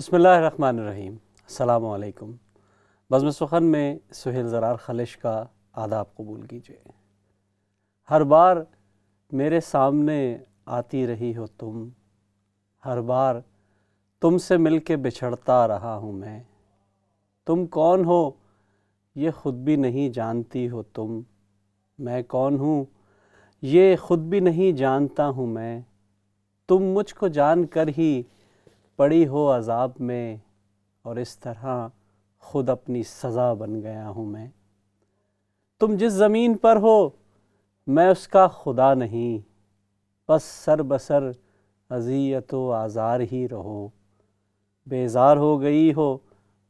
بسم اللہ الرحمن الرحیم۔ السلام علیکم۔ بزم سخن میں سہیل زرار خلش کا آداب قبول کیجیے۔ ہر بار میرے سامنے آتی رہی ہو تم، ہر بار تم سے مل کے بچھڑتا رہا ہوں میں۔ تم کون ہو یہ خود بھی نہیں جانتی ہو تم، میں کون ہوں یہ خود بھی نہیں جانتا ہوں میں۔ تم مجھ کو جان کر ہی پڑی ہو عذاب میں، اور اس طرح خود اپنی سزا بن گیا ہوں میں۔ تم جس زمین پر ہو میں اس کا خدا نہیں، بس سر بسر اذیت و آزار ہی رہو۔ بیزار ہو گئی ہو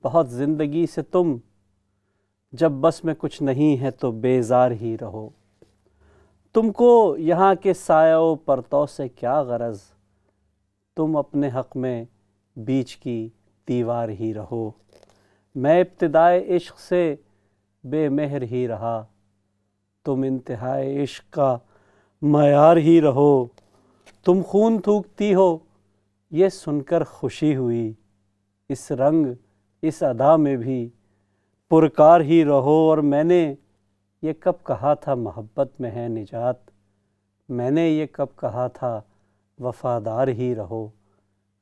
بہت زندگی سے تم، جب بس میں کچھ نہیں ہے تو بیزار ہی رہو۔ تم کو یہاں کے سایہ و پرتو سے کیا غرض، تم اپنے حق میں بیچ کی دیوار ہی رہو۔ میں ابتدائے عشق سے بے مہر ہی رہا، تم انتہائے عشق کا معیار ہی رہو۔ تم خون تھوکتی ہو یہ سن کر خوشی ہوئی، اس رنگ اس ادا میں بھی پرکار ہی رہو۔ اور میں نے یہ کب کہا تھا محبت میں ہے نجات، میں نے یہ کب کہا تھا وفادار ہی رہو۔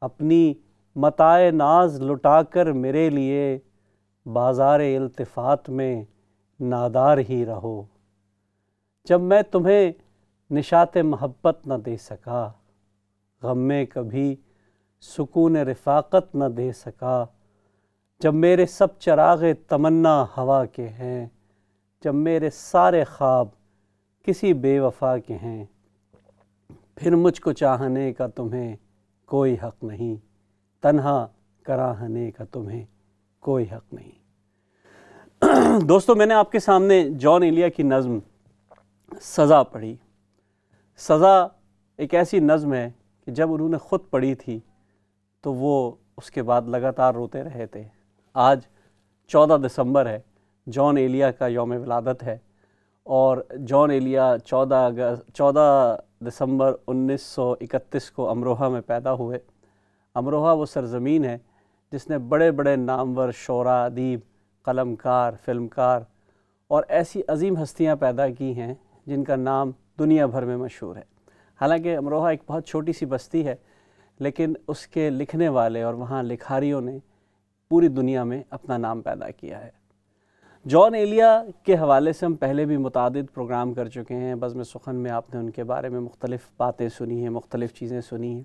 اپنی متاع ناز لٹا کر میرے لیے بازار التفات میں نادار ہی رہو۔ جب میں تمہیں نشاط محبت نہ دے سکا، غم میں کبھی سکون رفاقت نہ دے سکا، جب میرے سب چراغ تمنا ہوا کے ہیں، جب میرے سارے خواب کسی بے وفا کے ہیں، پھر مجھ کو چاہنے کا تمہیں کوئی حق نہیں، تنہا کراہنے کا تمہیں کوئی حق نہیں۔ دوستو، میں نے آپ کے سامنے جان ایلیا کی نظم سزا پڑھی۔ سزا ایک ایسی نظم ہے کہ جب انہوں نے خود پڑھی تھی تو وہ اس کے بعد لگاتار روتے رہے تھے۔ آج 14 دسمبر ہے، جان ایلیا کا یوم ولادت ہے، اور جان ایلیا 14 دسمبر 1931 کو امروہہ میں پیدا ہوئے۔ امروہہ وہ سرزمین ہے جس نے بڑے بڑے نامور شعراء، ادیب، قلم کار، فلم کار اور ایسی عظیم ہستیاں پیدا کی ہیں جن کا نام دنیا بھر میں مشہور ہے۔ حالانکہ امروہہ ایک بہت چھوٹی سی بستی ہے، لیکن اس کے لکھنے والے اور وہاں لکھاریوں نے پوری دنیا میں اپنا نام پیدا کیا ہے۔ جان ایلیا کے حوالے سے ہم پہلے بھی متعدد پروگرام کر چکے ہیں۔ بزم سخن میں آپ نے ان کے بارے میں مختلف باتیں سنی ہیں، مختلف چیزیں سنی ہیں،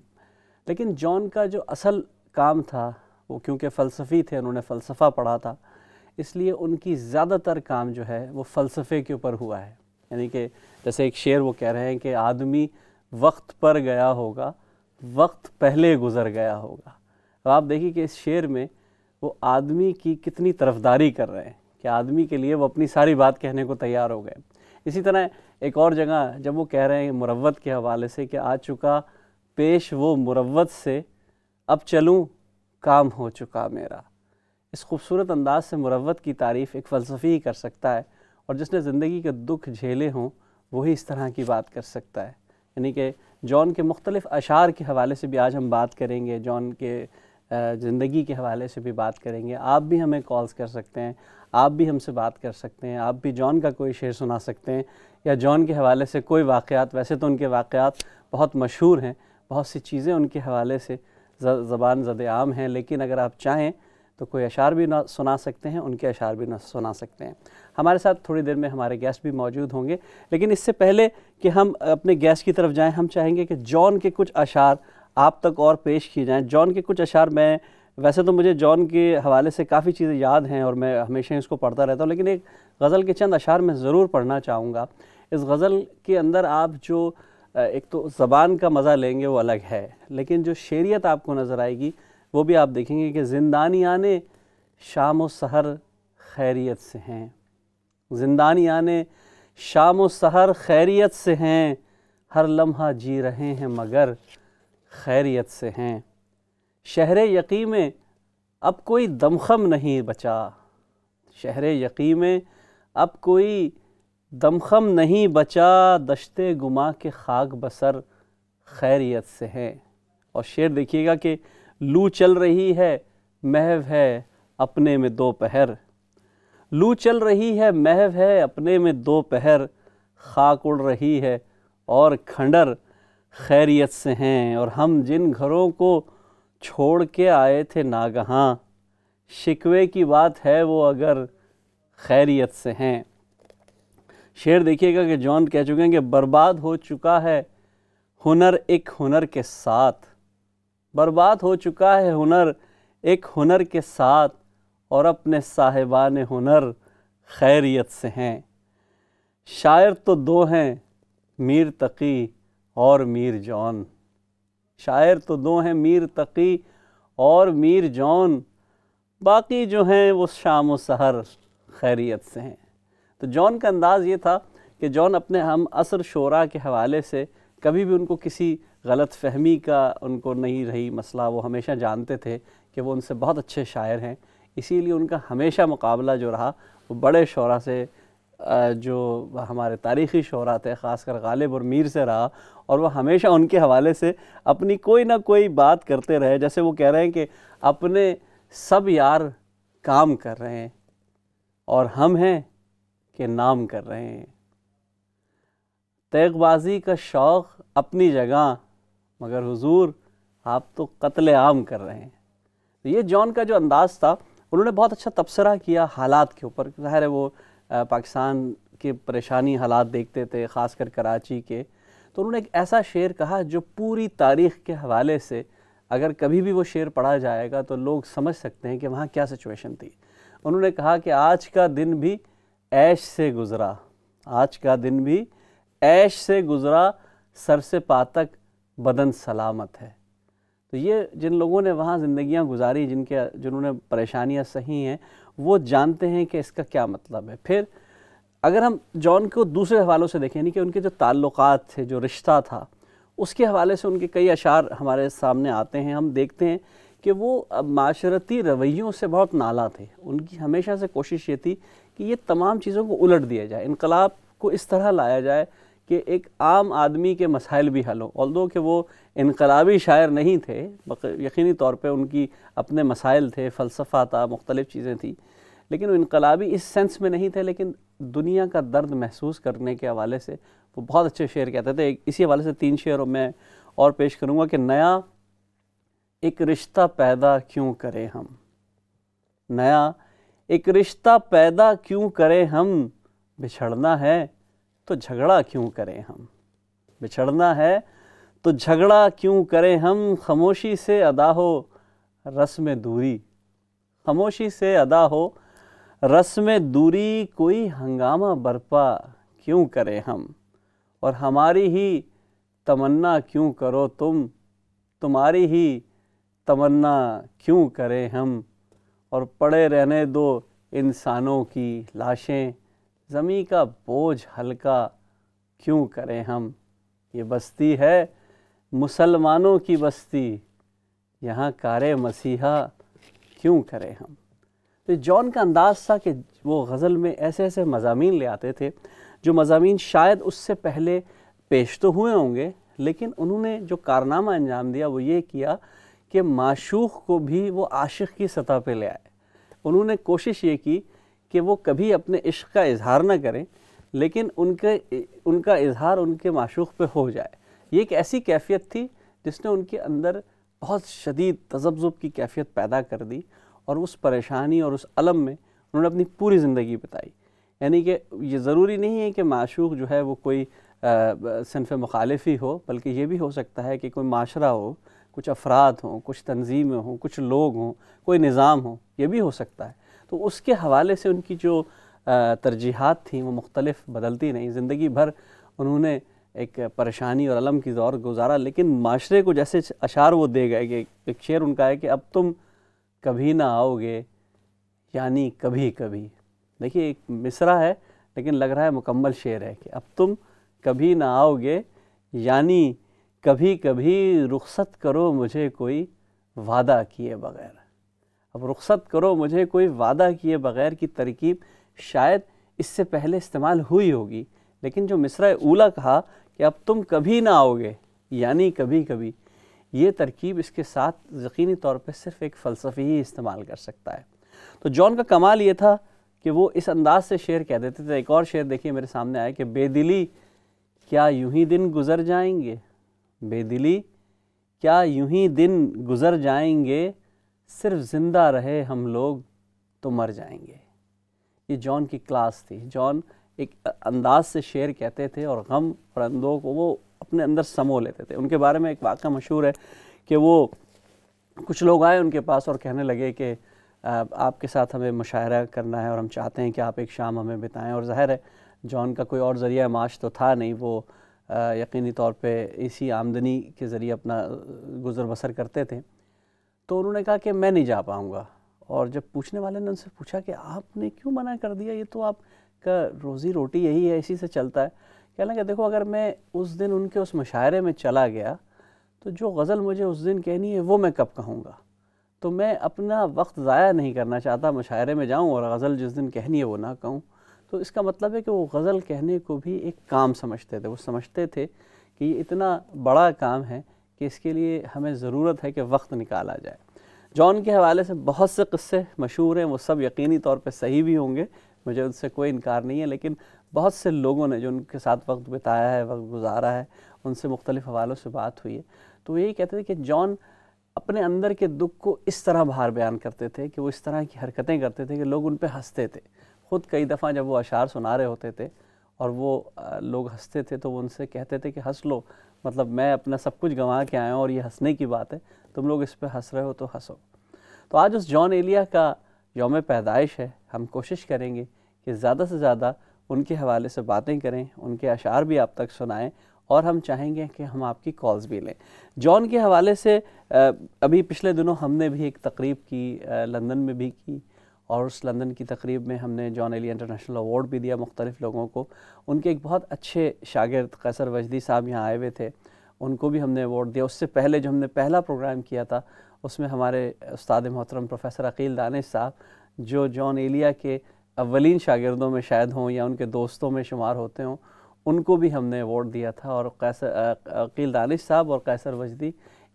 لیکن جان کا جو اصل کام تھا وہ کیونکہ فلسفی تھے، انہوں نے فلسفہ پڑھا تھا، اس لیے ان کی زیادہ تر کام جو ہے وہ فلسفے کے اوپر ہوا ہے۔ یعنی کہ جیسے ایک شعر وہ کہہ رہے ہیں کہ آدمی وقت پر گیا ہوگا، وقت پہلے گزر گیا ہوگا۔ اب آپ دیکھیے کہ اس شعر میں وہ آدمی کی کتنی طرفداری کر رہے ہیں کہ آدمی کے لیے وہ اپنی ساری بات کہنے کو تیار ہو گئے۔ اسی طرح ایک اور جگہ جب وہ کہہ رہے ہیں مروت کے حوالے سے کہ آ چکا پیش وہ مروت سے، اب چلوں کام ہو چکا میرا۔ اس خوبصورت انداز سے مروت کی تعریف ایک فلسفی ہی کر سکتا ہے، اور جس نے زندگی کے دکھ جھیلے ہوں وہی اس طرح کی بات کر سکتا ہے۔ یعنی کہ جان کے مختلف اشعار کے حوالے سے بھی آج ہم بات کریں گے، جان کے زندگی کے حوالے سے بھی بات کریں گے۔ آپ بھی ہمیں کالز کر سکتے ہیں، آپ بھی ہم سے بات کر سکتے ہیں، آپ بھی جان کا کوئی شعر سنا سکتے ہیں، یا جان کے حوالے سے کوئی واقعات۔ ویسے تو ان کے واقعات بہت مشہور ہیں، بہت سی چیزیں ان کے حوالے سے زبان زد عام ہیں، لیکن اگر آپ چاہیں تو کوئی اشعار بھی سنا سکتے ہیں، ان کے اشعار بھی سنا سکتے ہیں۔ ہمارے ساتھ تھوڑی دیر میں ہمارے گیسٹ بھی موجود ہوں گے، لیکن اس سے پہلے کہ ہم اپنے گیسٹ کی طرف جائیں، ہم چاہیں گے کہ جان کے کچھ اشعار آپ تک اور پیش کیے جائیں۔ جان کے کچھ اشعار، میں ویسے تو مجھے جان کے حوالے سے کافی چیزیں یاد ہیں اور میں ہمیشہ اس کو پڑھتا رہتا ہوں، لیکن ایک غزل کے چند اشعار میں ضرور پڑھنا چاہوں گا۔ اس غزل کے اندر آپ جو ایک تو زبان کا مزہ لیں گے وہ الگ ہے، لیکن جو شعریت آپ کو نظر آئے گی وہ بھی آپ دیکھیں گے کہ زندانیان شام و سحر خیریت سے ہیں، زندانیان شام و سحر خیریت سے ہیں، ہر لمحہ جی رہے ہیں مگر خیریت سے ہیں۔ شہر یقین میں اب کوئی دمخم نہیں بچا، شہر یقین میں اب کوئی دمخم نہیں بچا، دشت گما کے خاک بسر خیریت سے ہیں۔ اور شعر دیکھیے گا کہ لو چل رہی ہے محو ہے اپنے میں دوپہر، لو چل رہی ہے محو ہے اپنے میں دوپہر، خاک اڑ رہی ہے اور کھنڈر خیریت سے ہیں، اور ہم جن گھروں کو چھوڑ کے آئے تھے ناگہاں، شکوے کی بات ہے وہ اگر خیریت سے ہیں۔ شعر دیکھیے گا کہ جان کہہ چکے ہیں کہ برباد ہو چکا ہے ہنر ایک ہنر کے ساتھ، برباد ہو چکا ہے ہنر ایک ہنر کے ساتھ، اور اپنے صاحبان ہنر خیریت سے ہیں۔ شاعر تو دو ہیں میر تقی اور میر جان، شاعر تو دو ہیں میر تقی اور میر جان، باقی جو ہیں وہ شام و سحر خیریت سے ہیں۔ تو جان کا انداز یہ تھا کہ جان اپنے ہم عصر شعراء کے حوالے سے کبھی بھی ان کو کسی غلط فہمی کا ان کو نہیں رہی مسئلہ، وہ ہمیشہ جانتے تھے کہ وہ ان سے بہت اچھے شاعر ہیں، اسی لیے ان کا ہمیشہ مقابلہ جو رہا وہ بڑے شعراء سے، جو ہمارے تاریخی شعراء تھے خاص کر غالب اور میر سے رہا، اور وہ ہمیشہ ان کے حوالے سے اپنی کوئی نہ کوئی بات کرتے رہے۔ جیسے وہ کہہ رہے ہیں کہ اپنے سب یار کام کر رہے ہیں اور ہم ہیں کہ نام کر رہے ہیں، تیغ بازی کا شوق اپنی جگہ مگر حضور آپ تو قتل عام کر رہے ہیں۔ یہ جان کا جو انداز تھا، انہوں نے بہت اچھا تبصرہ کیا حالات کے اوپر۔ ظاہر ہے وہ پاکستان کے پریشانی حالات دیکھتے تھے خاص کر کراچی کے، تو انہوں نے ایک ایسا شعر کہا جو پوری تاریخ کے حوالے سے اگر کبھی بھی وہ شعر پڑھا جائے گا تو لوگ سمجھ سکتے ہیں کہ وہاں کیا سچویشن تھی۔ انہوں نے کہا کہ آج کا دن بھی عیش سے گزرا، آج کا دن بھی عیش سے گزرا، سر سے پا تک بدن سلامت ہے۔ تو یہ جن لوگوں نے وہاں زندگیاں گزاری، جنہوں نے پریشانیاں سہی ہیں، وہ جانتے ہیں کہ اس کا کیا مطلب ہے۔ پھر اگر ہم جان کو دوسرے حوالوں سے دیکھیں، یعنی کہ ان کے جو تعلقات تھے، جو رشتہ تھا، اس کے حوالے سے ان کے کئی اشعار ہمارے سامنے آتے ہیں۔ ہم دیکھتے ہیں کہ وہ معاشرتی رویوں سے بہت نالاں تھے، ان کی ہمیشہ سے کوشش یہ تھی کہ یہ تمام چیزوں کو الٹ دیا جائے، انقلاب کو اس طرح لایا جائے کہ ایک عام آدمی کے مسائل بھی حل ہوں۔ although کہ وہ انقلابی شاعر نہیں تھے، یقینی طور پہ ان کی اپنے مسائل تھے، فلسفہ تھا، مختلف چیزیں تھیں، لیکن وہ انقلابی اس سینس میں نہیں تھے، لیکن دنیا کا درد محسوس کرنے کے حوالے سے وہ بہت اچھے شعر کہتے تھے۔ اسی حوالے سے 3 شعر میں اور پیش کروں گا کہ نیا ایک رشتہ پیدا کیوں کریں ہم، نیا ایک رشتہ پیدا کیوں کریں ہم، بچھڑنا ہے تو جھگڑا کیوں کریں ہم، بچھڑنا ہے تو جھگڑا کیوں کریں ہم، خاموشی سے ادا ہو رسم دوری، خاموشی سے ادا ہو رسم دوری، کوئی ہنگامہ برپا کیوں کریں ہم، اور ہماری ہی تمنا کیوں کرو تم، تمہاری ہی تمنا کیوں کریں ہم، اور پڑے رہنے دو انسانوں کی لاشیں، زمیں کا بوجھ ہلکا کیوں کریں ہم، یہ بستی ہے مسلمانوں کی بستی، یہاں کار مسیحا کیوں کریں ہم۔ تو جان کا انداز تھا کہ وہ غزل میں ایسے ایسے مضامین لے آتے تھے جو مضامین شاید اس سے پہلے پیش تو ہوئے ہوں گے، لیکن انہوں نے جو کارنامہ انجام دیا وہ یہ کیا کہ معشوق کو بھی وہ عاشق کی سطح پہ لے آئے۔ انہوں نے کوشش یہ کی کہ وہ کبھی اپنے عشق کا اظہار نہ کریں، لیکن ان کا اظہار ان کے معشوق پہ ہو جائے۔ یہ ایک ایسی کیفیت تھی جس نے ان کے اندر بہت شدید تذبذب کی کیفیت پیدا کر دی، اور اس پریشانی اور اس الم میں انہوں نے اپنی پوری زندگی بتائی۔ یعنی کہ یہ ضروری نہیں ہے کہ معشوق جو ہے وہ کوئی صنف مخالف ہی ہو، بلکہ یہ بھی ہو سکتا ہے کہ کوئی معاشرہ ہو، کچھ افراد ہوں، کچھ تنظیمیں ہوں، کچھ لوگ ہوں، کوئی نظام ہو، یہ بھی ہو سکتا ہے۔ تو اس کے حوالے سے ان کی جو ترجیحات تھیں وہ مختلف بدلتی نہیں، زندگی بھر انہوں نے ایک پریشانی اور الم کی دور گزارا، لیکن معاشرے کو جیسے اشعار وہ دے گئے کہ ایک شعر ان کا ہے کہ اب تم کبھی نہ آؤ گے یعنی کبھی کبھی۔ دیکھیے ایک مصرع ہے لیکن لگ رہا ہے مکمل شعر ہے کہ اب تم کبھی نہ آؤ گے یعنی کبھی کبھی، رخصت کرو مجھے کوئی وعدہ کیے بغیر۔ اب رخصت کرو مجھے کوئی وعدہ کیے بغیر کی ترکیب شاید اس سے پہلے استعمال ہوئی ہوگی، لیکن جو مصرع اولا کہا کہ اب تم کبھی نہ آؤ گے یعنی کبھی کبھی، یہ ترکیب اس کے ساتھ یقینی طور پہ صرف ایک فلسفی ہی استعمال کر سکتا ہے۔ تو جان کا کمال یہ تھا کہ وہ اس انداز سے شعر کہہ دیتے تھے۔ ایک اور شعر دیکھیے میرے سامنے آئے کہ بے دلی کیا یوں ہی دن گزر جائیں گے، بے دلی کیا یوں ہی دن گزر جائیں گے، صرف زندہ رہے ہم لوگ تو مر جائیں گے۔ یہ جان کی کلاس تھی۔ جان ایک انداز سے شعر کہتے تھے اور غم اور اندوہ کو وہ اپنے اندر سمو لیتے تھے۔ ان کے بارے میں ایک واقعہ مشہور ہے کہ وہ کچھ لوگ آئے ان کے پاس اور کہنے لگے کہ آپ کے ساتھ ہمیں مشاعرہ کرنا ہے اور ہم چاہتے ہیں کہ آپ ایک شام ہمیں بتائیں۔ اور ظاہر ہے جان کا کوئی اور ذریعہ معاش تو تھا نہیں، وہ یقینی طور پہ اسی آمدنی کے ذریعے اپنا گزر بسر کرتے تھے۔ تو انہوں نے کہا کہ میں نہیں جا پاؤں گا۔ اور جب پوچھنے والے نے ان سے پوچھا کہ آپ نے کیوں منع کر دیا، یہ تو آپ کا روزی روٹی یہی ہے، اسی سے چلتا ہے۔ کہنے لگا دیکھو اگر میں اس دن ان کے اس مشاعرے میں چلا گیا تو جو غزل مجھے اس دن کہنی ہے وہ میں کب کہوں گا، تو میں اپنا وقت ضائع نہیں کرنا چاہتا، مشاعرے میں جاؤں اور غزل جس دن کہنی ہے وہ نہ کہوں۔ تو اس کا مطلب ہے کہ وہ غزل کہنے کو بھی ایک کام سمجھتے تھے۔ وہ سمجھتے تھے کہ یہ اتنا بڑا کام ہے کہ اس کے لیے ہمیں ضرورت ہے کہ وقت نکالا جائے۔ جان کے حوالے سے بہت سے قصے مشہور ہیں، وہ سب یقینی طور پہ صحیح بھی ہوں گے، مجھے ان سے کوئی انکار نہیں ہے، لیکن بہت سے لوگوں نے جو ان کے ساتھ وقت بتایا ہے، وقت گزارا ہے، ان سے مختلف حوالوں سے بات ہوئی ہے، تو یہی کہتے تھے کہ جان اپنے اندر کے دکھ کو اس طرح باہر بیان کرتے تھے کہ وہ اس طرح کی حرکتیں کرتے تھے کہ لوگ ان پہ ہنستے تھے۔ خود کئی دفعہ جب وہ اشعار سنا رہے ہوتے تھے اور وہ لوگ ہنستے تھے تو وہ ان سے کہتے تھے کہ ہنس لو، مطلب میں اپنا سب کچھ گنوا کے آیا ہوں اور یہ ہنسنے کی بات ہے، تم لوگ اس پہ ہنس رہے ہو تو ہنسو۔ تو آج اس جان ایلیا کا یوم پیدائش ہے، ہم کوشش کریں گے کہ زیادہ سے زیادہ ان کے حوالے سے باتیں کریں، ان کے اشعار بھی آپ تک سنائیں، اور ہم چاہیں گے کہ ہم آپ کی کالز بھی لیں۔ جان کے حوالے سے ابھی پچھلے دنوں ہم نے بھی ایک تقریب کی، لندن میں بھی کی، اور اس لندن کی تقریب میں ہم نے جان ایلیا انٹرنیشنل ایوارڈ بھی دیا مختلف لوگوں کو۔ ان کے ایک بہت اچھے شاگرد قیصر وجدی صاحب یہاں آئے ہوئے تھے، ان کو بھی ہم نے ایوارڈ دیا۔ اس سے پہلے جو ہم نے پہلا پروگرام کیا تھا اس میں ہمارے استاد محترم پروفیسر عقیل دانش صاحب، جو جان ایلیا کے اولین شاگردوں میں شاید ہوں یا ان کے دوستوں میں شمار ہوتے ہوں، ان کو بھی ہم نے ایوارڈ دیا تھا۔ اور عقیل دانش صاحب اور قیصر وجدی،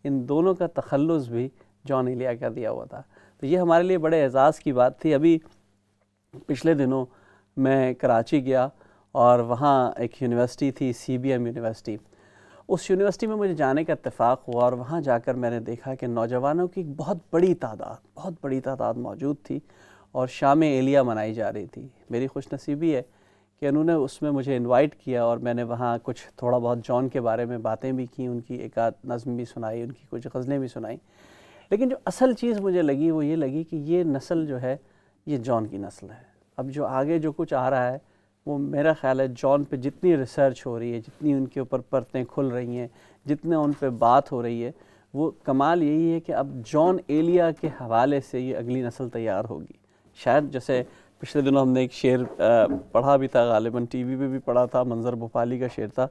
ان دونوں کا تخلص بھی جان ایلیا کا دیا ہوا تھا۔ تو یہ ہمارے لیے بڑے اعزاز کی بات تھی۔ ابھی پچھلے دنوں میں کراچی گیا اور وہاں ایک یونیورسٹی تھی، CBM یونیورسٹی۔ اس یونیورسٹی میں مجھے جانے کا اتفاق ہوا اور وہاں جا کر میں نے دیکھا کہ نوجوانوں کی ایک بہت بڑی تعداد موجود تھی اور شام ایلیا منائی جا رہی تھی۔ میری خوش نصیبی ہے کہ انہوں نے اس میں مجھے انوائٹ کیا اور میں نے وہاں کچھ تھوڑا بہت جان کے بارے میں باتیں بھی کی، ان کی ایک آدھ نظم بھی سنائی، ان کی کچھ غزلیں بھی سنائیں۔ لیکن جو اصل چیز مجھے لگی وہ یہ لگی کہ یہ نسل جو ہے یہ جان کی نسل ہے۔ اب جو آگے جو کچھ آ رہا ہے وہ میرا خیال ہے جان پہ جتنی ریسرچ ہو رہی ہے، جتنی ان کے اوپر پرتیں کھل رہی ہیں، جتنے ان پہ بات ہو رہی ہے، وہ کمال یہی ہے کہ اب جان ایلیا کے حوالے سے یہ اگلی نسل تیار ہوگی۔ شاید جیسے پچھلے دنوں ہم نے ایک شعر پڑھا بھی تھا، غالباً ٹی وی پہ بھی پڑھا تھا، منظر بھوپالی کا شعر تھا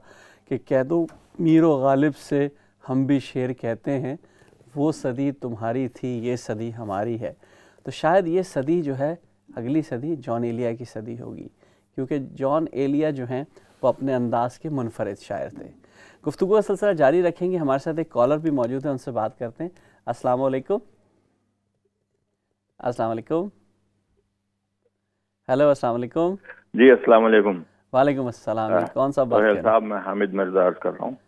کہ کہہ دو میر و غالب سے ہم بھی شعر کہتے ہیں، وہ صدی تمہاری تھی یہ صدی ہماری ہے۔ تو شاید یہ صدی جو ہے اگلی صدی جان ایلیا کی صدی ہوگی، کیونکہ جان ایلیا جو ہیں وہ اپنے انداز کے منفرد شاعر تھے۔ گفتگو کا سلسلہ جاری رکھیں گے، ہمارے ساتھ ایک کالر بھی موجود ہے، ان سے بات کرتے ہیں۔ السلام علیکم۔ السلام علیکم۔ ہیلو، السلام علیکم۔ جی السلام علیکم۔ وعلیکم السلام، کون صاحب بات کر رہے ہیں؟ صاحب میں حامد مرزا عرض کر رہا ہوں۔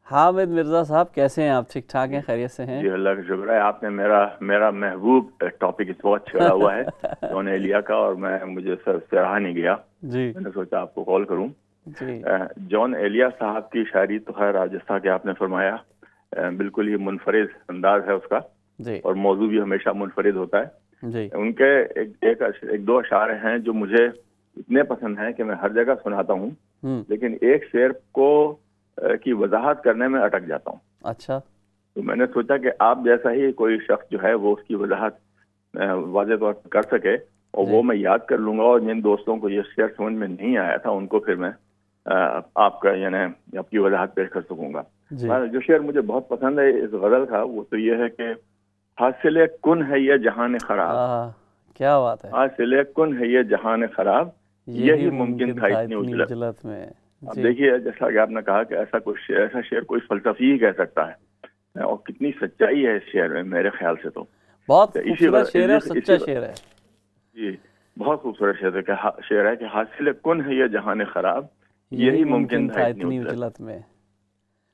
حامد مرزا صاحب کیسے ہیں آپ؟ ٹھیک ٹھاک ہیں، خیریت سے ہیں؟ جی اللہ کا شکر ہے۔ آپ نے میرا محبوب ٹاپک اس وقت چھیڑا ہوا ہے جان ایلیا کا، اور مجھے سراہا نہیں گیا، جی میں نے سوچا آپ کو کال کروں۔ جی جان ایلیا صاحب کی شاعری تو خیر جیسا کہ آپ نے فرمایا بالکل ہی منفرد انداز ہے اس کا، جی اور موضوع بھی ہمیشہ منفرد ہوتا ہے۔ جی ان کے ایک دو اشعار ہیں جو مجھے اتنے پسند ہیں کہ میں ہر جگہ سناتا ہوں، لیکن ایک شعر کی وضاحت کرنے میں اٹک جاتا ہوں۔ اچھا، تو میں نے سوچا کہ آپ جیسا ہی کوئی شخص جو ہے وہ اس کی وضاحت واضح طور پر کر سکے، اور وہ میں یاد کر لوں گا، اور جن دوستوں کو یہ شعر سمجھ میں نہیں آیا تھا ان کو پھر میں آپ کا یعنی آپ کی وضاحت پیش کر سکوں گا۔ جو شعر مجھے بہت پسند ہے اس غزل کا وہ تو یہ ہے کہ حاصل کن ہے یہ جہان خراب، کیا بات ہے، حاصل کن ہے یہ جہان خراب، یہی ممکن تھا اتنی اجلت میں۔ اب دیکھیے جیسا کہ آپ نے کہا کہ ایسا شعر کوئی فلسفی ہی کہہ سکتا ہے، اور کتنی سچائی ہے اس شعر میں میرے خیال سے تو بہت خوبصورت شعر ہے، سچا شعر ہے جی، بہت خوبصورت شعر ہے کہ حاصل کن ہے یہ جہان خراب، یہی ممکن تھا اتنی اجلت میں.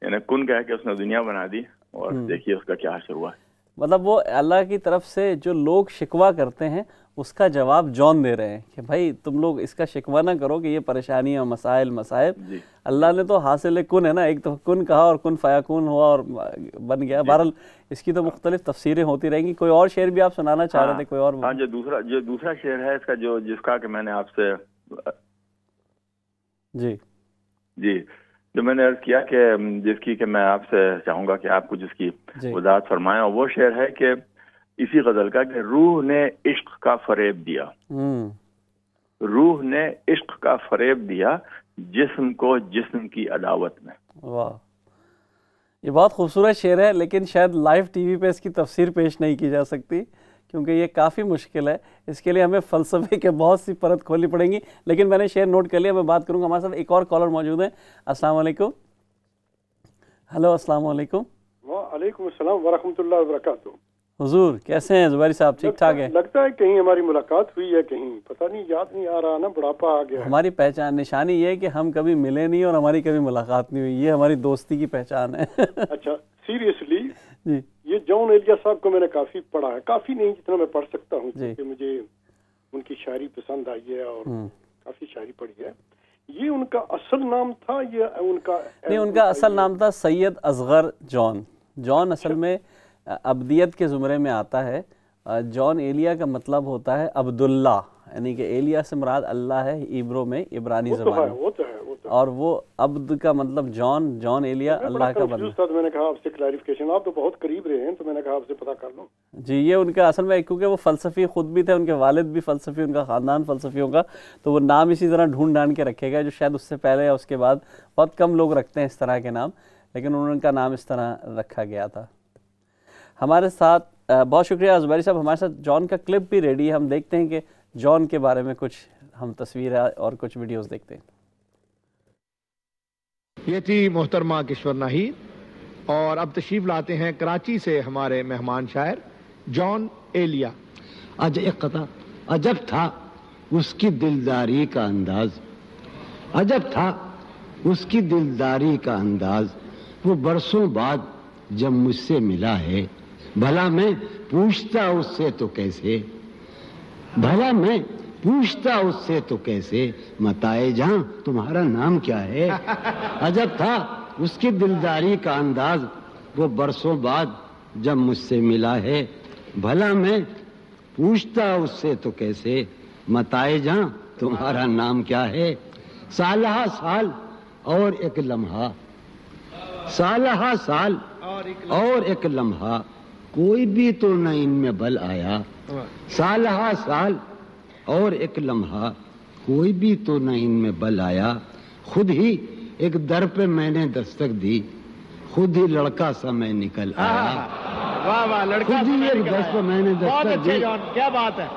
یعنی کن کہہ کے اس نے دنیا بنا دی اور دیکھیے اس کا کیا حشر ہوا ہے. مطلب وہ اللہ کی طرف سے جو لوگ شکوہ کرتے ہیں اس کا جواب جان دے رہے ہیں کہ بھائی تم لوگ اس کا شکوہ نہ کرو کہ یہ پریشانیاں، مسائل، مصائب، اللہ نے تو حاصل کن ہے نا، ایک تو کن کہا اور کن فیکون ہوا اور بن گیا. بہرحال اس کی تو مختلف تفسیریں ہوتی رہیں گی. کوئی اور شعر بھی آپ سنانا چاہ رہے تھے؟ کوئی اور؟ ہاں، جو دوسرا شعر ہے اس کا جس کا کہ میں نے آپ سے جو میں نے عرض کیا کہ جس کی کہ میں آپ سے چاہوں گا کہ آپ کچھ اس کی وضاحت فرمائیں، اور وہ شعر ہے کہ اسی غزل کا کہ روح نے عشق کا فریب دیا، روح نے عشق کا فریب دیا جسم کو جسم کی عداوت میں. واہ، یہ بہت خوبصورت شعر ہے، لیکن شاید لائیو ٹی وی پہ اس کی تفسیر پیش نہیں کی جا سکتی کیونکہ یہ کافی مشکل ہے. اس کے لیے ہمیں فلسفے کے بہت سی پرت کھولنی پڑیں گی، لیکن میں نے شعر نوٹ کر لیا. میں بات کروں گا. ہمارے ساتھ ایک اور کالر موجود ہے. السلام علیکم. ہلو، السلام علیکم. وعلیکم السلام ورحمۃ اللہ وبرکاتہ. حضور کیسے ہیں؟ زبیری صاحب ٹھیک ٹھاک ہے؟ لگتا ہے کہیں ہماری ملاقات ہوئی ہے، کہیں پتہ نہیں، یاد نہیں آ رہا نا، بڑھاپا آ گیا. ہماری پہچان نشانی یہ ہے کہ ہم کبھی ملے نہیں اور ہماری کبھی ملاقات نہیں ہوئی، یہ ہماری دوستی کی پہچان ہے. اچھا، سیریسلی جی، یہ جان ایلیا صاحب کو میں نے کافی پڑھا ہے، کافی نہیں جتنا میں پڑھ سکتا ہوں کہ مجھے ان کی شاعری پسند آئی ہے اور کافی شاعری پڑھی ہے. یہ ان کا اصل نام تھا یہ ان کا؟ نہیں، ان کا اصل نام تھا سید اصغر جان. جان اصل میں ابدیت کے زمرے میں آتا ہے. جان ایلیا کا مطلب ہوتا ہے عبداللہ، یعنی کہ ایلیا سے مراد اللہ ہے عبروں میں، عبرانی زبان میں. اور وہ عبد کا مطلب جان ایلیا اللہ کا بندہ. میں نے کہا آپ سے کلیریفیکیشن، آپ تو بہت قریب رہے ہیں تو میں نے کہا آپ سے پتہ کر لوں. جی، یہ ان کا اصل میں، کیونکہ وہ فلسفی خود بھی تھے، ان کے والد بھی فلسفی، ان کا خاندان فلسفیوں کا، تو وہ نام اسی طرح ڈھونڈ ڈھانڈ کے رکھے گئے، جو شاید اس سے پہلے یا اس کے بعد بہت کم لوگ رکھتے ہیں اس طرح کے نام، لیکن ان کا نام اس طرح رکھا گیا تھا. ہمارے ساتھ بہت شکریہ زبیری صاحب. ہمارے ساتھ جان کا کلپ بھی ریڈی ہے. ہم دیکھتے ہیں کہ جان کے بارے میں کچھ ہم تصویریں اور کچھ ویڈیوز دیکھتے ہیں. یہ تھی محترمہ کشور ناہید، اور اب تشریف لاتے ہیں کراچی سے ہمارے مہمان شاعر جان ایلیا. ایک قطع عجب تھا اس کی دلداری کا انداز، عجب تھا اس کی دلداری کا انداز، وہ برسوں بعد جب مجھ سے ملا ہے، بھلا میں پوچھتا اس سے تو کیسے، بھلا میں پوچھتا اس سے تو کیسے، متائے جہاں تمہارا نام کیا ہے. عجب تھا اس کی دلداری کا انداز، وہ برسوں بعد جب مجھ سے ملا ہے، بھلا میں پوچھتا اس سے تو کیسے، متائے جہاں تمہارا نام کیا ہے. سالہ سال اور ایک لمحہ، سالہ سال اور ایک لمحہ، کوئی بھی تو نہ ان میں بل آیا. سالہ سال اور ایک لمحہ، کوئی بھی تو نہ ان میں بل آیا. خود ہی ایک در پہ میں نے دستک دی، خود ہی لڑکا سا میں نکل آیا. واہ واہ، لڑکا خود ہی ایک در پہ میں نے دستک دی، کیا بات ہے.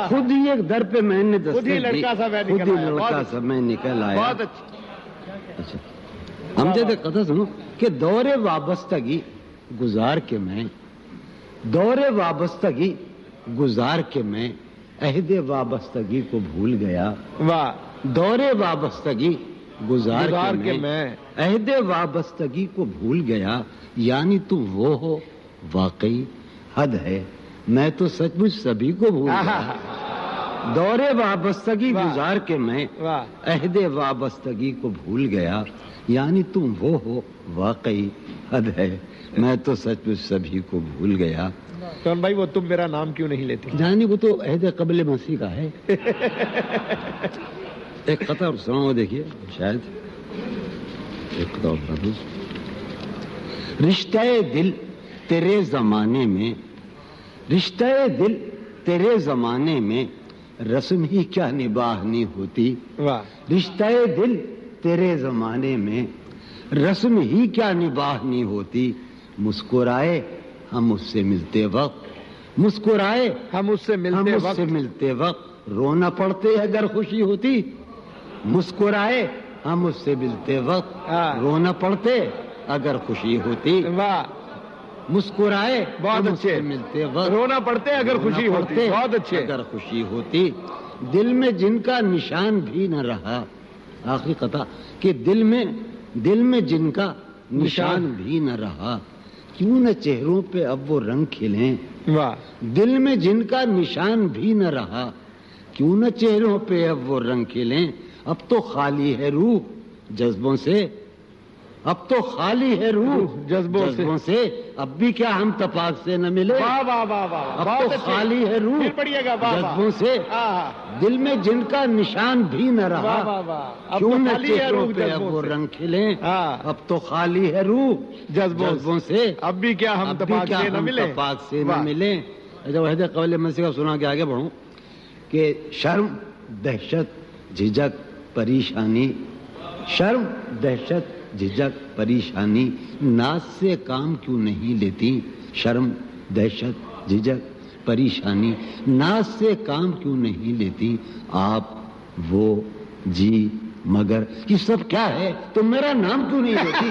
خود ہی ایک در پہ میں نے دستک دی، لڑکا سا میں خود ہی لڑکا سا میں نکل آیا. بہت اچھا. اچھا، ہم جیسے قطع سنو کہ دور وابستگی گزار کے میں، دور وابستگی گزار کے میں عہد وابستگی کو بھول گیا. واہ، دور وابستگی گزار کے میں عہد وابستگی کو بھول گیا. یعنی تم وہ ہو واقعی، حد ہے، میں تو سچ مچ سبھی کو بھول گیا. دور وابستگی گزار کے میں عہد وابستگی کو بھول گیا. یعنی تم وہ ہو واقعی، حد ہے، میں تو سچ مچ سبھی کو بھول گیا. کون بھائی، وہ تم میرا نام کیوں نہیں لیتے؟ جانی وہ تو عہد قبل مسیح کا ہے. ایک قطع اور سناؤ، دیکھیے شاید ایک قطع اور سناؤ. رشتہ دل تیرے زمانے میں، رشتہ دل تیرے زمانے میں رسم ہی کیا نباہنی ہوتی. رشتہ دل تیرے زمانے میں رسم ہی کیا نباہنی ہوتی. مسکرائے ہم اس سے ملتے وقت، مسکرائے ہم اس سے ملتے وقت رونا پڑتے اگر خوشی ہوتی. مسکرائے ہم اس سے ملتے وقت رونا پڑتے اگر خوشی ہوتی. مسکرائے بہت اچھے، ملتے وقت رونا پڑتے اگر خوشی ہوتی، بہت اچھے، اگر خوشی ہوتی، دل میں جن کا نشان بھی نہ رہا، آخری قطع کہ دل میں جن کا نشان بھی نہ رہا، کیوں نہ چہروں پہ اب وہ رنگ کھلیں، واہ، دل میں جن کا نشان بھی نہ رہا، کیوں نہ چہروں پہ اب وہ رنگ کھلیں، اب تو خالی ہے روح جذبوں سے، اب تو خالی ہے روح جذبوں سے، اب بھی کیا ہم تپاک سے نہ ملے، واہ واہ واہ واہ، اب تو خالی ہے روح جذبوں سے، دل میں جن کا نشان بھی نہ رہا، کیوں نہ چہروں پہ اب وہ رنگ کھلیں، اب تو خالی ہے روح جذبوں سے، اب بھی کیا ہم تپاک سے نہ ملیں۔ جب وحدہ قول مسیح کا سنا کے آگے بڑھوں کہ شرم، دہشت، جھجک، پریشانی، شرم، دہشت، جھجک، پریشانی ناز سے کام کیوں نہیں لیتی، شرم، دہشت، جھجک، پریشانی ناز سے کام کیوں نہیں لیتی، آپ، وہ، جی، مگر یہ سب کیا ہے، تم میرا نام کیوں نہیں لیتی۔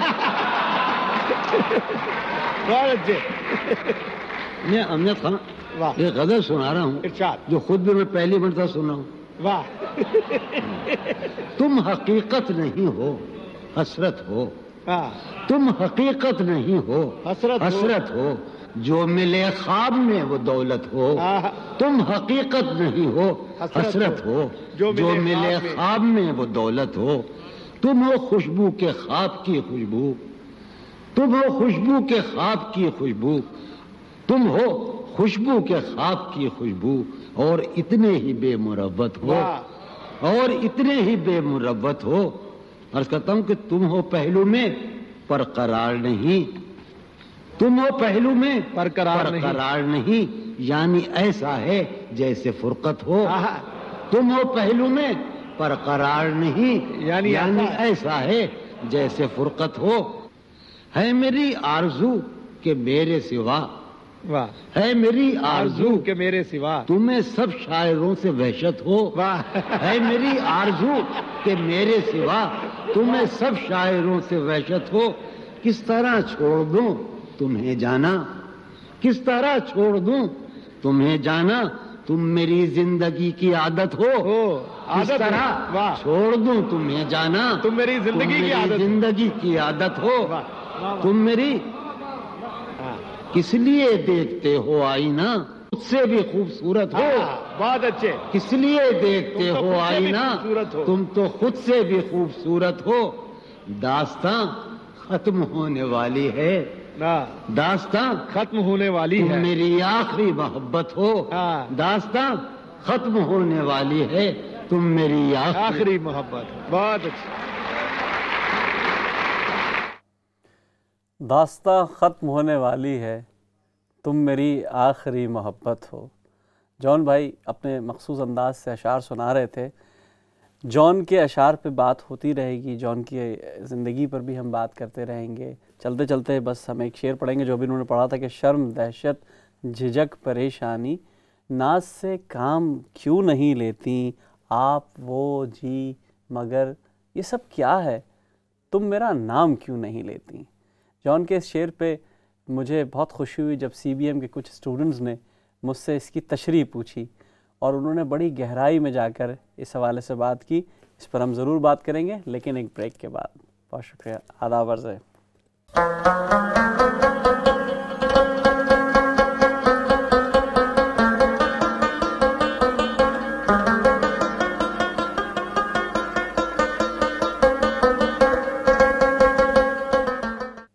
میں امجد خان ایک غزل سنا رہا ہوں جو خود بھی میں پہلی مرتبہ سنا ہوں۔ تم حقیقت نہیں ہو، حسرت ہو، تم حقیقت نہیں ہو، حسرت ہو، جو ملے خواب میں وہ دولت ہو، تم حقیقت نہیں ہو، حسرت ہو، جو ملے خواب میں وہ دولت ہو، تم ہو خوشبو کے خواب کی خوشبو، تم ہو خوشبو کے خواب کی خوشبو، تم ہو خوشبو کے خواب کی خوشبو، اور اتنے ہی بے مروت ہو، اور اتنے ہی بے مروت ہو۔ عرض کرتا ہوں کہ تم ہو پہلو میں پر قرار نہیں، تم ہو پہلو میں پر قرار نہیں، یعنی ایسا ہے جیسے فرقت ہو، تم ہو پہلو میں پر قرار نہیں، یعنی ایسا ہے جیسے فرقت ہو، ہے میری آرزو کہ میرے سوا، ہے میری آرزو کہ میرے سوا تمہیں سب شاعروں سے وحشت ہو، ہے میری آرزو کہ میرے سوا تمہیں سب شاعروں سے وحشت ہو، کس طرح چھوڑ دوں تمہیں جانا، کس طرح چھوڑ دوں تمہیں جانا، تم میری زندگی کی عادت ہو، کس طرح چھوڑ دوں تمہیں جانا، تم میری زندگی کی عادت ہو، تم میری کس لیے دیکھتے ہو آئینہ، خود سے بھی خوبصورت ہو، بہت اچھے، کس لیے دیکھتے ہو آئینہ، تم تو خود سے بھی خوبصورت ہو، داستاں ختم ہونے والی ہے، داستاں ختم ہونے والی تم ہے، میری آخری محبت ہو، داستاں ختم ہونے والی ہے، تم میری آخری محبت، بہت اچھا، داستاں ختم ہونے والی ہے، تم میری آخری محبت ہو۔ جان بھائی اپنے مخصوص انداز سے اشعار سنا رہے تھے، جان کے اشعار پہ بات ہوتی رہے گی، جان کی زندگی پر بھی ہم بات کرتے رہیں گے۔ چلتے چلتے بس ہم ایک شعر پڑھیں گے جو بھی انہوں نے پڑھا تھا کہ شرم، دہشت، جھجک، پریشانی ناز سے کام کیوں نہیں لیتی، آپ، وہ، جی، مگر یہ سب کیا ہے، تم میرا نام کیوں نہیں لیتی۔ جان کے اس شعر پہ مجھے بہت خوشی ہوئی جب CBM کے کچھ اسٹوڈنٹس نے مجھ سے اس کی تشریح پوچھی اور انہوں نے بڑی گہرائی میں جا کر اس حوالے سے بات کی۔ اس پر ہم ضرور بات کریں گے لیکن ایک بریک کے بعد۔ بہت شکریہ، آداب عرض ہے۔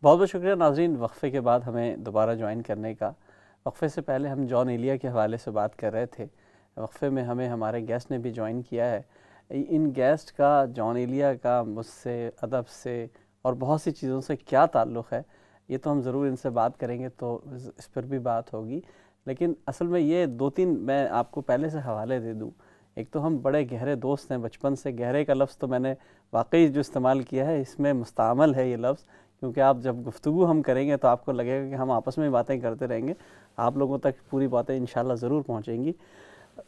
بہت بہت شکریہ ناظرین، وقفے کے بعد ہمیں دوبارہ جوائن کرنے کا۔ وقفے سے پہلے ہم جان ایلیا کے حوالے سے بات کر رہے تھے، وقفے میں ہمیں ہمارے گیسٹ نے بھی جوائن کیا ہے۔ ان گیسٹ کا، جان ایلیا کا مجھ سے، ادب سے اور بہت سی چیزوں سے کیا تعلق ہے، یہ تو ہم ضرور ان سے بات کریں گے تو اس پر بھی بات ہوگی، لیکن اصل میں یہ دو تین میں آپ کو پہلے سے حوالے دے دوں۔ ایک تو ہم بڑے گہرے دوست ہیں بچپن سے، گہرے کا لفظ تو میں نے واقعی جو استعمال کیا ہے اس میں مستعمل ہے یہ لفظ، کیونکہ آپ جب گفتگو ہم کریں گے تو آپ کو لگے گا کہ ہم آپس میں باتیں کرتے رہیں گے، آپ لوگوں تک پوری باتیں انشاءاللہ ضرور پہنچیں گی۔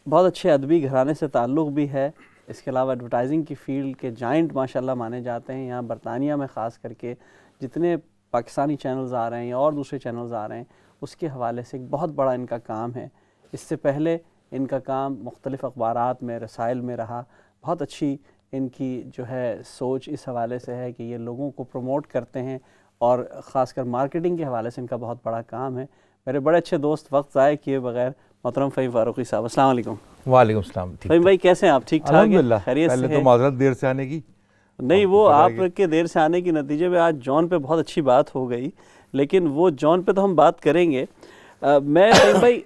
بہت اچھے ادبی گھرانے سے تعلق بھی ہے، اس کے علاوہ ایڈورٹائزنگ کی فیلڈ کے جائنٹ ماشاءاللہ مانے جاتے ہیں۔ یہاں برطانیہ میں خاص کر کے جتنے پاکستانی چینلز آ رہے ہیں یا اور دوسرے چینلز آ رہے ہیں، اس کے حوالے سے ایک بہت بڑا ان کا کام ہے. اس سے پہلے ان کا کام مختلف اخبارات میں، رسائل میں رہا. بہت اچھی ان کی جو ہے سوچ اس حوالے سے ہے کہ یہ لوگوں کو پروموٹ کرتے ہیں، اور خاص کر مارکیٹنگ کے حوالے سے ان کا بہت بڑا کام ہے. میرے بڑے اچھے دوست وقت ضائع کیے بغیر محترم فہیم فاروقی صاحب، السلام علیکم. وعلیکم السلام. فہیم بھائی کیسے ہیں آپ؟ ٹھیک ٹھاک ہیں؟ الحمدللہ. خیریت سے پہلے ہیں؟ تو معذرت دیر سے آنے کی. نہیں، وہ آپ کے دیر سے آنے کے نتیجے میں آج جان پہ بہت اچھی بات ہو گئی، لیکن وہ جان پہ تو ہم بات کریں گے. میں فہیم بھائی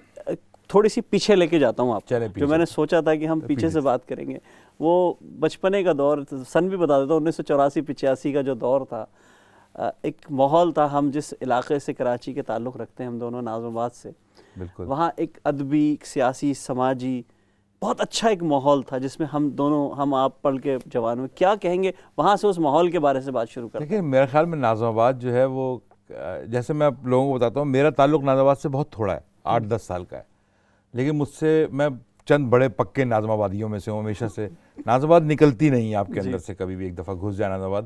تھوڑی سی پیچھے لے کے جاتا ہوں آپ کو، جو میں نے سوچا تھا کہ ہم پیچھے سے بات کریں گے. وہ بچپنے کا دور، سن بھی بتا دیتا ہوں، 1984-85 کا جو دور تھا، ایک ماحول تھا. ہم جس علاقے سے کراچی کے تعلق رکھتے ہیں ہم دونوں، ناظم آباد سے، بالکل وہاں ایک ادبی، ایک سیاسی، سماجی بہت اچھا ایک ماحول تھا جس میں ہم آپ پڑھ کے جوان ہوئے. کیا کہیں گے وہاں سے اس ماحول کے بارے سے بات شروع کریں؟ دیکھیں، میرے خیال میں ناظم آباد جو ہے وہ، جیسے میں آپ لوگوں کو بتاتا ہوں، میرا تعلق ناظم آباد سے بہت تھوڑا ہے، 8-10 سال کا ہے. لیکن مجھ سے، میں چند بڑے پکے ناظم آبادیوں میں سے ہوں ہمیشہ سے. ناظم آباد نکلتی نہیں ہے آپ کے اندر سے کبھی بھی. ایک دفعہ گھس جائے ناظم آباد.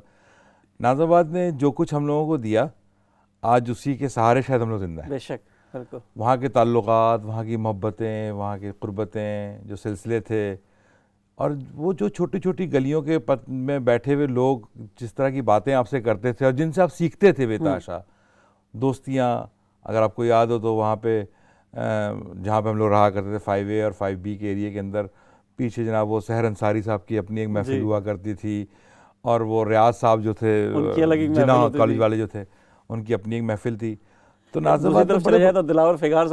ناظم آباد نے جو کچھ ہم لوگوں کو دیا، آج اسی کے سہارے شاید ہم لوگ زندہ ہیں. بے شک، بالکل. وہاں کے تعلقات، وہاں کی محبتیں، وہاں کی قربتیں، جو سلسلے تھے، اور وہ جو چھوٹی چھوٹی گلیوں کے میں بیٹھے ہوئے لوگ جس طرح کی باتیں آپ سے کرتے تھے اور جن سے آپ سیکھتے تھے بے تحاشا. دوستیاں، اگر آپ کو یاد ہو تو وہاں پہ جہاں پہ ہم لوگ رہا کرتے تھے 5A اور 5B کے ایریے کے اندر، پیچھے جناب وہ سحر انصاری صاحب کی اپنی ایک محفل ہوا کرتی تھی، اور وہ ریاض صاحب جو تھے جناح کالج والے جو تھے، ان کی اپنی ایک محفل تھی. تو ناظم آباد میں چلے جائے تو دلاور فگار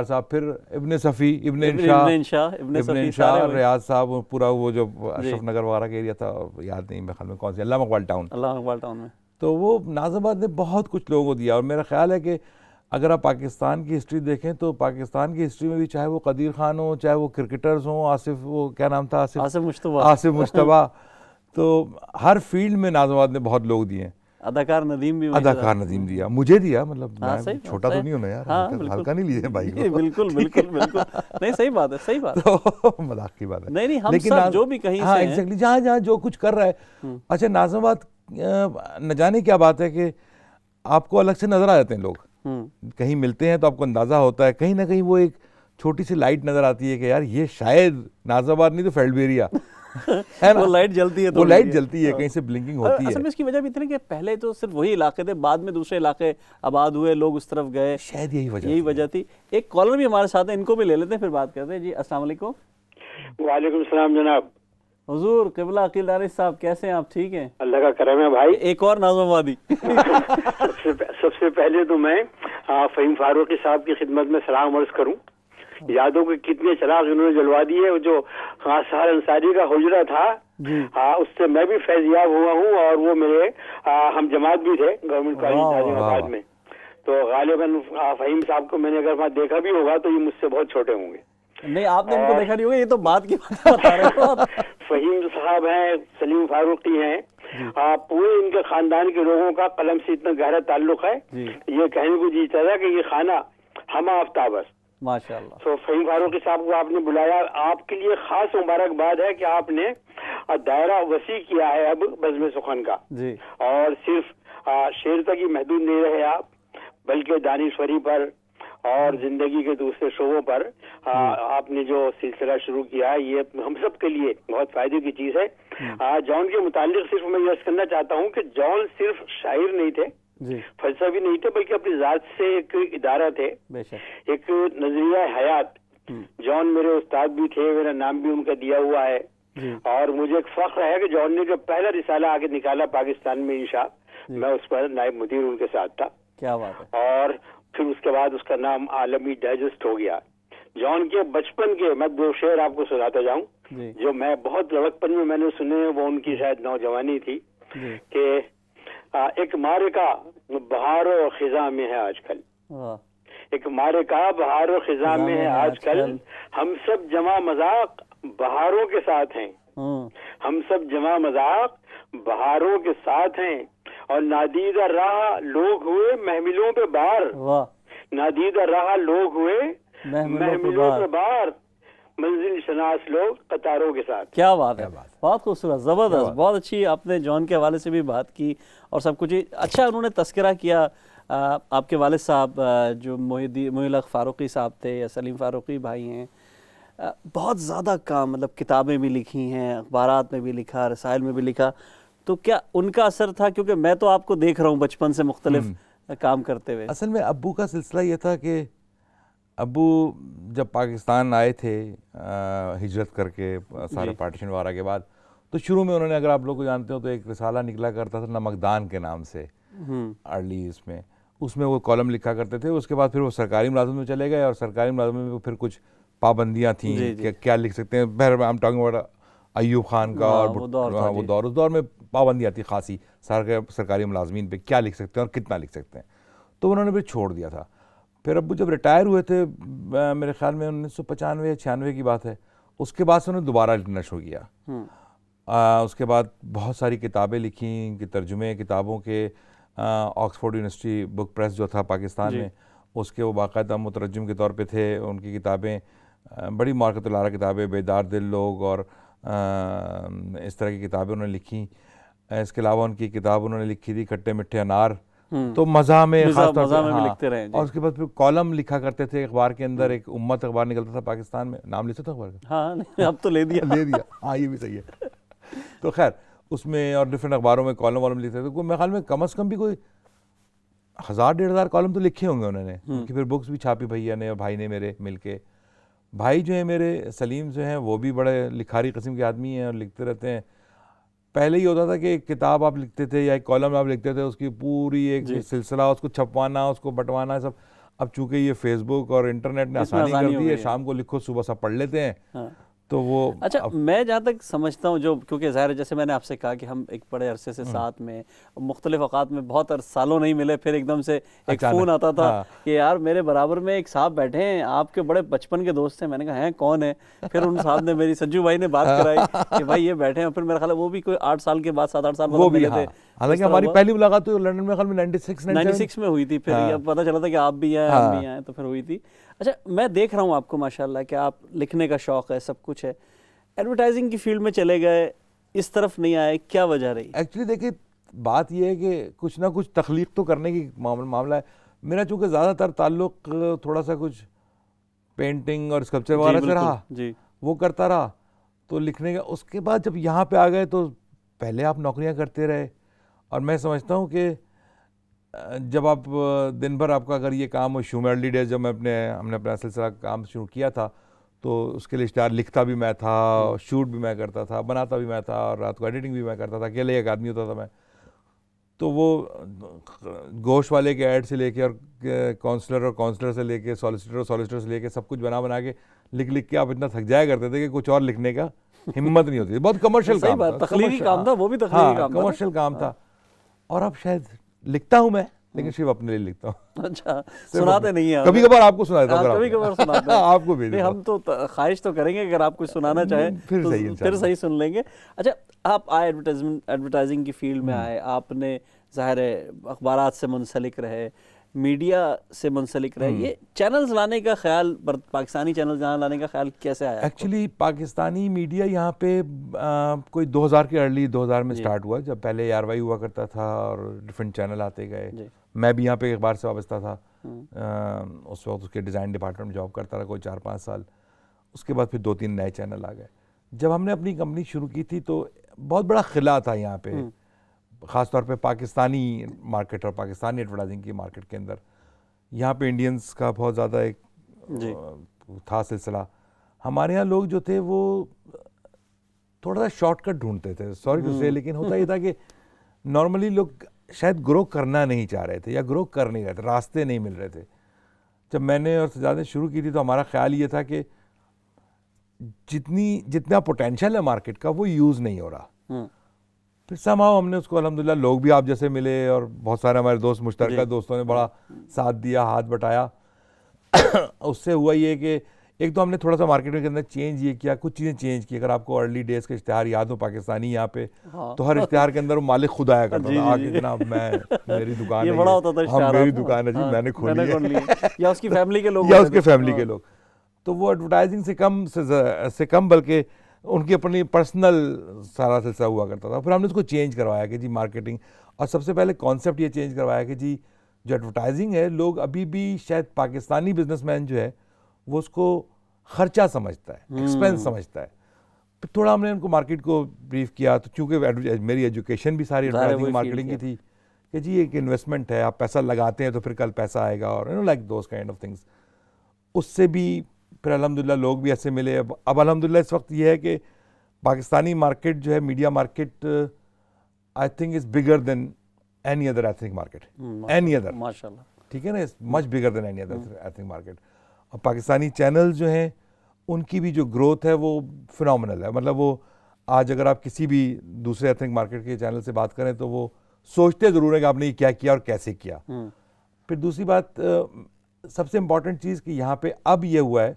صاحب، پھر ابن صفی، ابن انشاء، ریاض صاحب، پورا وہ جو اشرف نگر وغیرہ کا ایریا تھا، یاد نہیں میرے خیال میں کون سی، علامہ اقبال ٹاؤن میں. تو وہ ناظم آباد نے بہت کچھ لوگوں کو دیا. اور میرا خیال ہے کہ اگر آپ پاکستان کی ہسٹری دیکھیں تو پاکستان کی ہسٹری میں بھی، چاہے وہ قدیر خان ہوں، چاہے وہ کرکٹرز ہوں، آصف، وہ کیا نام تھا، آصف مشتبہ، تو ہر فیلڈ میں ناظم آباد نے بہت لوگ دیے ہیں. اداکار ندیم دیا، مجھے دیا، مطلب میں چھوٹا تو نہیں ہوں نا یار، ہلکا نہیں لیے بھائی کو. بالکل بالکل بالکل. نہیں، صحیح بات ہے، صحیح بات ہے، مذاق کی بات ہے. نہیں، ہم سب جو بھی کہیں سے ہیں، ایگزیکٹلی جہاں جہاں جو کچھ کر رہا ہے. اچھا، ناظم آباد نہ جانے کیا بات ہے کہ آپ کو الگ سے نظر آ جاتے ہیں لوگ. کہیں ملتے ہیں تو آپ کو اندازہ ہوتا ہے، کہیں نہ کہیں وہ ایک چھوٹی سی لائٹ نظر آتی ہے کہ یار یہ شاید ناظم آباد نہیں تو فیلڈبیریا ہے نا، وہ لائٹ جلتی ہے، وہ لائٹ جلتی ہے، کہیں سے بلنکنگ ہوتی ہے. اصل میں اس کی وجہ بھی اتنی کہ پہلے تو صرف وہی علاقے تھے، بعد میں دوسرے علاقے آباد ہوئے، لوگ اس طرف گئے، شاید یہی وجہ تھی. ایک کالر بھی ہمارے ساتھ ہے، ان کو بھی لے لیتے ہیں، پھر بات کرتے ہیں. جی السلام علیکم. وعلیکم السلام جناب. حضور قبلہ عقیل دارش صاحب، کیسے ہیں آپ؟ ٹھیک ہیں، اللہ کا کرم ہے بھائی. ایک اور ناظم آبادی. سب سے پہلے تو میں فہیم فاروقی صاحب کی خدمت میں سلام عرض کروں. یادوں کے کتنے چراغ انہوں نے جلوا دیے. جو سحر انصاری کا حجرہ تھا، اس سے میں بھی فیض یاب ہوا ہوں، اور وہ میرے ہم جماعت بھی تھے گورنمنٹ کالج ناظم آباد میں. تو غالباً فہیم صاحب کو میں نے اگر وہاں دیکھا بھی ہوگا تو یہ مجھ سے بہت چھوٹے ہوں گے. نہیں، آپ نے ان کو دیکھا نہیں ہوگا، یہ تو بات کی بات بتا رہے ہو. فہیم صاحب ہیں، سلیم فاروقی ہیں، پورے ان کے خاندان کے لوگوں کا قلم سے اتنا گہرا تعلق ہے، یہ کہنے کو جی چاہتا کہ یہ خانہ ہم آفتاب ہے. ماشاءاللہ. تو فہیم فاروقی صاحب کو آپ نے بلایا، آپ کے لیے خاص مبارکباد ہے کہ آپ نے دائرہ وسیع کیا ہے اب بزم سخن کا. اور صرف شعر تک ہی محدود نہیں رہے آپ، بلکہ دانشوری پر اور زندگی کے دوسرے شعبوں پر آپ نے جو سلسلہ شروع کیا ہے، یہ ہم سب کے لیے بہت فائدے کی چیز ہے. جان کے متعلق صرف میں یہ عرض کرنا چاہتا ہوں کہ جان صرف شاعر نہیں تھے، فلسفی نہیں تھے، بلکہ اپنی ذات سے ایک ادارہ تھے، ایک نظریہ حیات. جان میرے استاد بھی تھے، میرا نام بھی ان کا دیا ہوا ہے، اور مجھے ایک فخر ہے کہ جان نے جو پہلا رسالہ آگے نکالا پاکستان میں انشاء، میں اس پر نائب مدیر ان کے ساتھ تھا. کیا بات ہے. اور پھر اس کے بعد اس کا نام عالمی ڈائجسٹ ہو گیا. جان کے بچپن کے میں 2 شعر آپ کو سناتا جاؤں جو میں بہت لڑکپن میں نے سنے، وہ ان کی شاید نوجوانی تھی، کہ ایک معرکہ بہار و خزاں میں ہے آج کل، ایک معرکہ بہار و خزاں میں ہے آج کل، ہم سب جمع مذاق بہاروں کے ساتھ ہیں، ہم سب جمع مذاق بہاروں کے ساتھ ہیں، اور نادیدہ راہ لوگ ہوئے محملوں پہ بار، نادیدہ راہ لوگ ہوئے محملوں پہ بار، منزل شناس لوگ قطاروں کے ساتھ. کیا بات ہے, بہت خوبصورت, زبردست, بہت اچھی آپ نے جان کے حوالے سے بھی بات کی اور سب کچھ اچھا انہوں نے تذکرہ کیا. آپ کے والد صاحب جو محی الحق فاروقی صاحب تھے یا سلیم فاروقی بھائی ہیں, بہت زیادہ کام, مطلب کتابیں بھی لکھی ہیں, اخبارات میں بھی لکھا, رسائل میں بھی لکھا, تو کیا ان کا اثر تھا؟ کیونکہ میں تو آپ کو دیکھ رہا ہوں بچپن سے مختلف کام کرتے ہوئے. اصل میں ابو کا سلسلہ یہ تھا کہ ابو جب پاکستان آئے تھے ہجرت کر کے سارے پارٹیشن وغیرہ کے بعد, تو شروع میں انہوں نے, اگر آپ لوگ کو جانتے ہو تو ایک رسالہ نکلا کرتا تھا نمکدان کے نام سے ارلی, اس میں وہ کالم لکھا کرتے تھے. اس کے بعد پھر وہ سرکاری ملازمت میں چلے گئے اور سرکاری ملازمت میں پھر کچھ پابندیاں تھیں کہ کیا لکھ سکتے ہیں. بہر ہم ٹاکنگ اباؤٹ ایوب خان کا اور اس دور میں پابندیاں تھی خاصی سرکاری ملازمین پہ, کیا لکھ سکتے ہیں اور کتنا لکھ سکتے ہیں. تو انہوں نے پھر چھوڑ دیا تھا. پھر ابو جب ریٹائر ہوئے تھے میرے خیال میں 1995 یا 96 کی بات ہے, اس کے بعد سے انہوں نے دوبارہ لکھنا شروع کیا. اس کے بعد بہت ساری کتابیں لکھیں, کہ ترجمے کتابوں کے, آکسفورڈ یونیورسٹی بک پریس جو تھا پاکستان میں, اس کے وہ باقاعدہ مترجم کے طور پہ تھے. ان کی کتابیں بڑی مارکت العارہ کتابیں, بیدار دل لوگ اور اس طرح کی کتابیں انہوں نے لکھیں. اس کے علاوہ ان کی کتاب انہوں نے لکھی تھی کھٹے میٹھے انار, تو مزاح میں خاص طور پہ لکھتے رہے. اور اس کے بعد پھر کالم لکھا کرتے تھے اخبار کے اندر, ایک امت اخبار نکلتا تھا پاکستان میں, نام لیتا تھا اخبار کا؟ ہاں اب تو لے دیا. ہاں یہ بھی صحیح ہے. تو خیر اس میں اور ڈفرینٹ اخباروں میں کالم والم لکھتے تھے. میرے خیال میں کم از کم بھی کوئی 1000-1500 کالم تو لکھے ہوں گے انہوں نے. کہ پھر بکس بھی چھاپی بھیا نے اور بھائی نے میرے مل کے. بھائی جو ہیں میرے سلیم جو ہیں وہ بھی بڑے لکھاری قسم کے آدمی ہیں اور لکھتے رہتے ہیں. پہلے یہ ہوتا تھا کہ ایک کتاب آپ لکھتے تھے یا ایک کالم آپ لکھتے تھے, اس کی پوری ایک سلسلہ, اس کو چھپوانا, اس کو بٹوانا سب. اب چونکہ یہ فیس بک اور انٹرنیٹ نے آسانی کر دی ہے, شام کو لکھو صبح سب پڑھ لیتے ہیں. تو وہ اچھا, میں جہاں تک سمجھتا ہوں, جو کیونکہ ظاہر ہے جیسے میں نے آپ سے کہا کہ ہم ایک بڑے عرصے سے ساتھ میں مختلف اوقات میں بہت سالوں نہیں ملے, پھر ایک دم سے ایک فون آتا تھا کہ یار میرے برابر میں ایک صاحب بیٹھے ہیں, آپ کے بڑے بچپن کے دوست ہیں. میں نے کہا ہیں کون ہے؟ پھر ان صاحب نے میری سجو بھائی نے بات کرائی کہ بھائی یہ بیٹھے ہیں. پھر میرا خیال ہے وہ بھی کوئی 8 سال کے بعد 7-8 سال بعد ملے تھے. حالانکہ ہماری پہلی ملاقات تو لندن میں خیال میں 96 میں ہوئی تھی. پھر پتہ چلا تھا کہ آپ بھی ہیں ہم بھی ہیں, تو پھر ہوئی تھی. اچھا, میں دیکھ رہا ہوں آپ کو ماشاءاللہ کہ آپ لکھنے کا شوق ہے, سب کچھ ہے. ایڈورٹائزنگ کی فیلڈ میں چلے گئے, اس طرف نہیں آئے, کیا وجہ رہی؟ ایکچولی دیکھیں بات یہ ہے کہ کچھ نہ کچھ تخلیق تو کرنے کی معاملہ ہے. میرا چونکہ زیادہ تر تعلق تھوڑا سا کچھ پینٹنگ اور اسکلپچر وغیرہ سے رہا, وہ کرتا رہا. تو لکھنے کا اس کے بعد جب یہاں پہ آ گئے تو پہلے آپ نوکریاں کرتے رہے, اور میں سمجھتا ہوں کہ جب آپ دن بھر آپ کا اگر یہ کام ہو, شو میں ارلی ڈیز جب ہم نے اپنا سلسلہ کام شروع کیا تھا, تو اس کے لیے اشتہار لکھتا بھی میں تھا, شوٹ بھی میں کرتا تھا, بناتا بھی میں تھا, اور رات کو ایڈیٹنگ بھی میں کرتا تھا. اکیلے ایک آدمی ہوتا تھا میں. تو وہ گوشت والے کے ایڈ سے لے کے اور کونسلر سے لے کے سالیسیٹر سے لے کے سب کچھ بنا کے لکھ کے آپ اتنا تھک جایا کرتے تھے کہ کچھ اور لکھنے کا ہمت نہیں ہوتی. بہت کمرشل کام تھا, تخلیقی کام تھا, وہ بھی تخلیقی کام تھا, کمرشل کام تھا. اور اب شاید لکھتا ہوں میں, لیکن صرف اپنے لیے لکھتا ہوں. اچھا, سناتے نہیں ہیں؟ کبھی کبھار آپ کو سنا دیتا ہوں. کبھی کبھار سناتے ہیں آپ کو بھی. ہم تو خواہش تو کریں گے اگر آپ کچھ سنانا چاہیں پھر صحیح سن لیں گے. اچھا, آپ آئے ایڈورٹائزنگ کی فیلڈ میں آئے, آپ نے ظاہر ہے اخبارات سے منسلک رہے, میڈیا سے منسلک رہے. یہ چینلز لانے کا خیال, پاکستانی چینلز لانے کا خیال کیسے آیا؟ ایکچولی پاکستانی میڈیا یہاں پہ کوئی 2000 کے ارلی 2000 میں سٹارٹ ہوا, جب پہلے ARY ہوا کرتا تھا اور ڈفرینٹ چینل آتے گئے. میں بھی یہاں پہ اخبار سے وابستہ تھا, اس وقت اس کے ڈیزائن ڈپارٹمنٹ میں جاب کرتا رہا کوئی 4-5 سال. اس کے بعد پھر 2-3 نئے چینل آ گئے. جب ہم نے اپنی کمپنی شروع کی تھی تو بہت بڑا خلا تھا یہاں پہ, خاص طور پہ پاکستانی مارکیٹ اور پاکستانی ایڈورٹائزنگ کی مارکیٹ کے اندر. یہاں پہ انڈینز کا بہت زیادہ ایک تھا سلسلہ. ہمارے یہاں لوگ جو تھے وہ تھوڑا سا شارٹ کٹ ڈھونڈتے تھے, سوری ٹو سے, لیکن ہوتا یہ تھا کہ نارملی لوگ شاید گرو کرنا نہیں چاہ رہے تھے یا گرو کر نہیں رہے تھے, راستے نہیں مل رہے تھے. جب میں نے اور سجاد نے شروع کی تھی تو ہمارا خیال یہ تھا کہ جتنا پوٹینشیل ہے مارکیٹ کا وہ یوز نہیں ہو رہا. پھر سمہاؤ ہم نے اس کو الحمدللہ, لوگ بھی آپ جیسے ملے اور بہت سارے ہمارے دوست مشترکہ دوستوں نے بڑا ساتھ دیا, ہاتھ بٹایا. اس سے ہوا یہ کہ ایک تو ہم نے تھوڑا سا مارکیٹ کے اندر چینج یہ کیا, کچھ چیزیں چینج کی. اگر آپ کو ارلی ڈیز کے اشتہار یاد ہو پاکستانی یہاں پہ, تو ہر اشتہار کے اندر وہ مالک خود آیا کرتا تھا, آگے جناب میں میری دکان ہے, میری دکان ہے جی, میں نے کھولی ہے, یا اس کی فیملی کے لوگ, یا اس کے فیملی کے لوگ. تو وہ ایڈورٹائزنگ سے کم بلکہ ان کی اپنی پرسنل سارا سلسلہ ہوا کرتا تھا. پھر ہم نے اس کو چینج کروایا کہ جی مارکیٹنگ, اور سب سے پہلے کانسیپٹ یہ چینج کروایا کہ جی جو ایڈورٹائزنگ ہے, لوگ ابھی بھی شاید پاکستانی بزنس مین جو ہے وہ اس کو خرچہ سمجھتا ہے, ایکسپینس سمجھتا ہے. پھر تھوڑا ہم نے ان کو مارکیٹ کو بریف کیا, تو چونکہ میری ایجوکیشن بھی ساری ایڈورٹائزنگ مارکیٹنگ کی تھی کہ جی ایک انویسٹمنٹ ہے, آپ پیسہ لگاتے ہیں تو پھر کل پیسہ آئے گا, اور like those kind of things. اس سے بھی پھر الحمدللہ لوگ بھی ایسے ملے. اب الحمدللہ اس وقت یہ ہے کہ پاکستانی مارکیٹ جو ہے, media market, I think is bigger than any other ethnic market, any other, ماشاءاللہ, ٹھیک ہے نا, much bigger than any other ethnic market. اور پاکستانی چینل جو ہیں ان کی بھی جو گروتھ ہے وہ فنامنل ہے. مطلب وہ آج اگر آپ کسی بھی دوسرے ایتھنک مارکیٹ کے چینل سے بات کریں تو وہ سوچتے ضرور ہیں کہ آپ نے یہ کیا کیا اور کیسے کیا. پھر دوسری بات سب سے امپورٹنٹ چیز کہ یہاں پہ اب یہ ہوا ہے,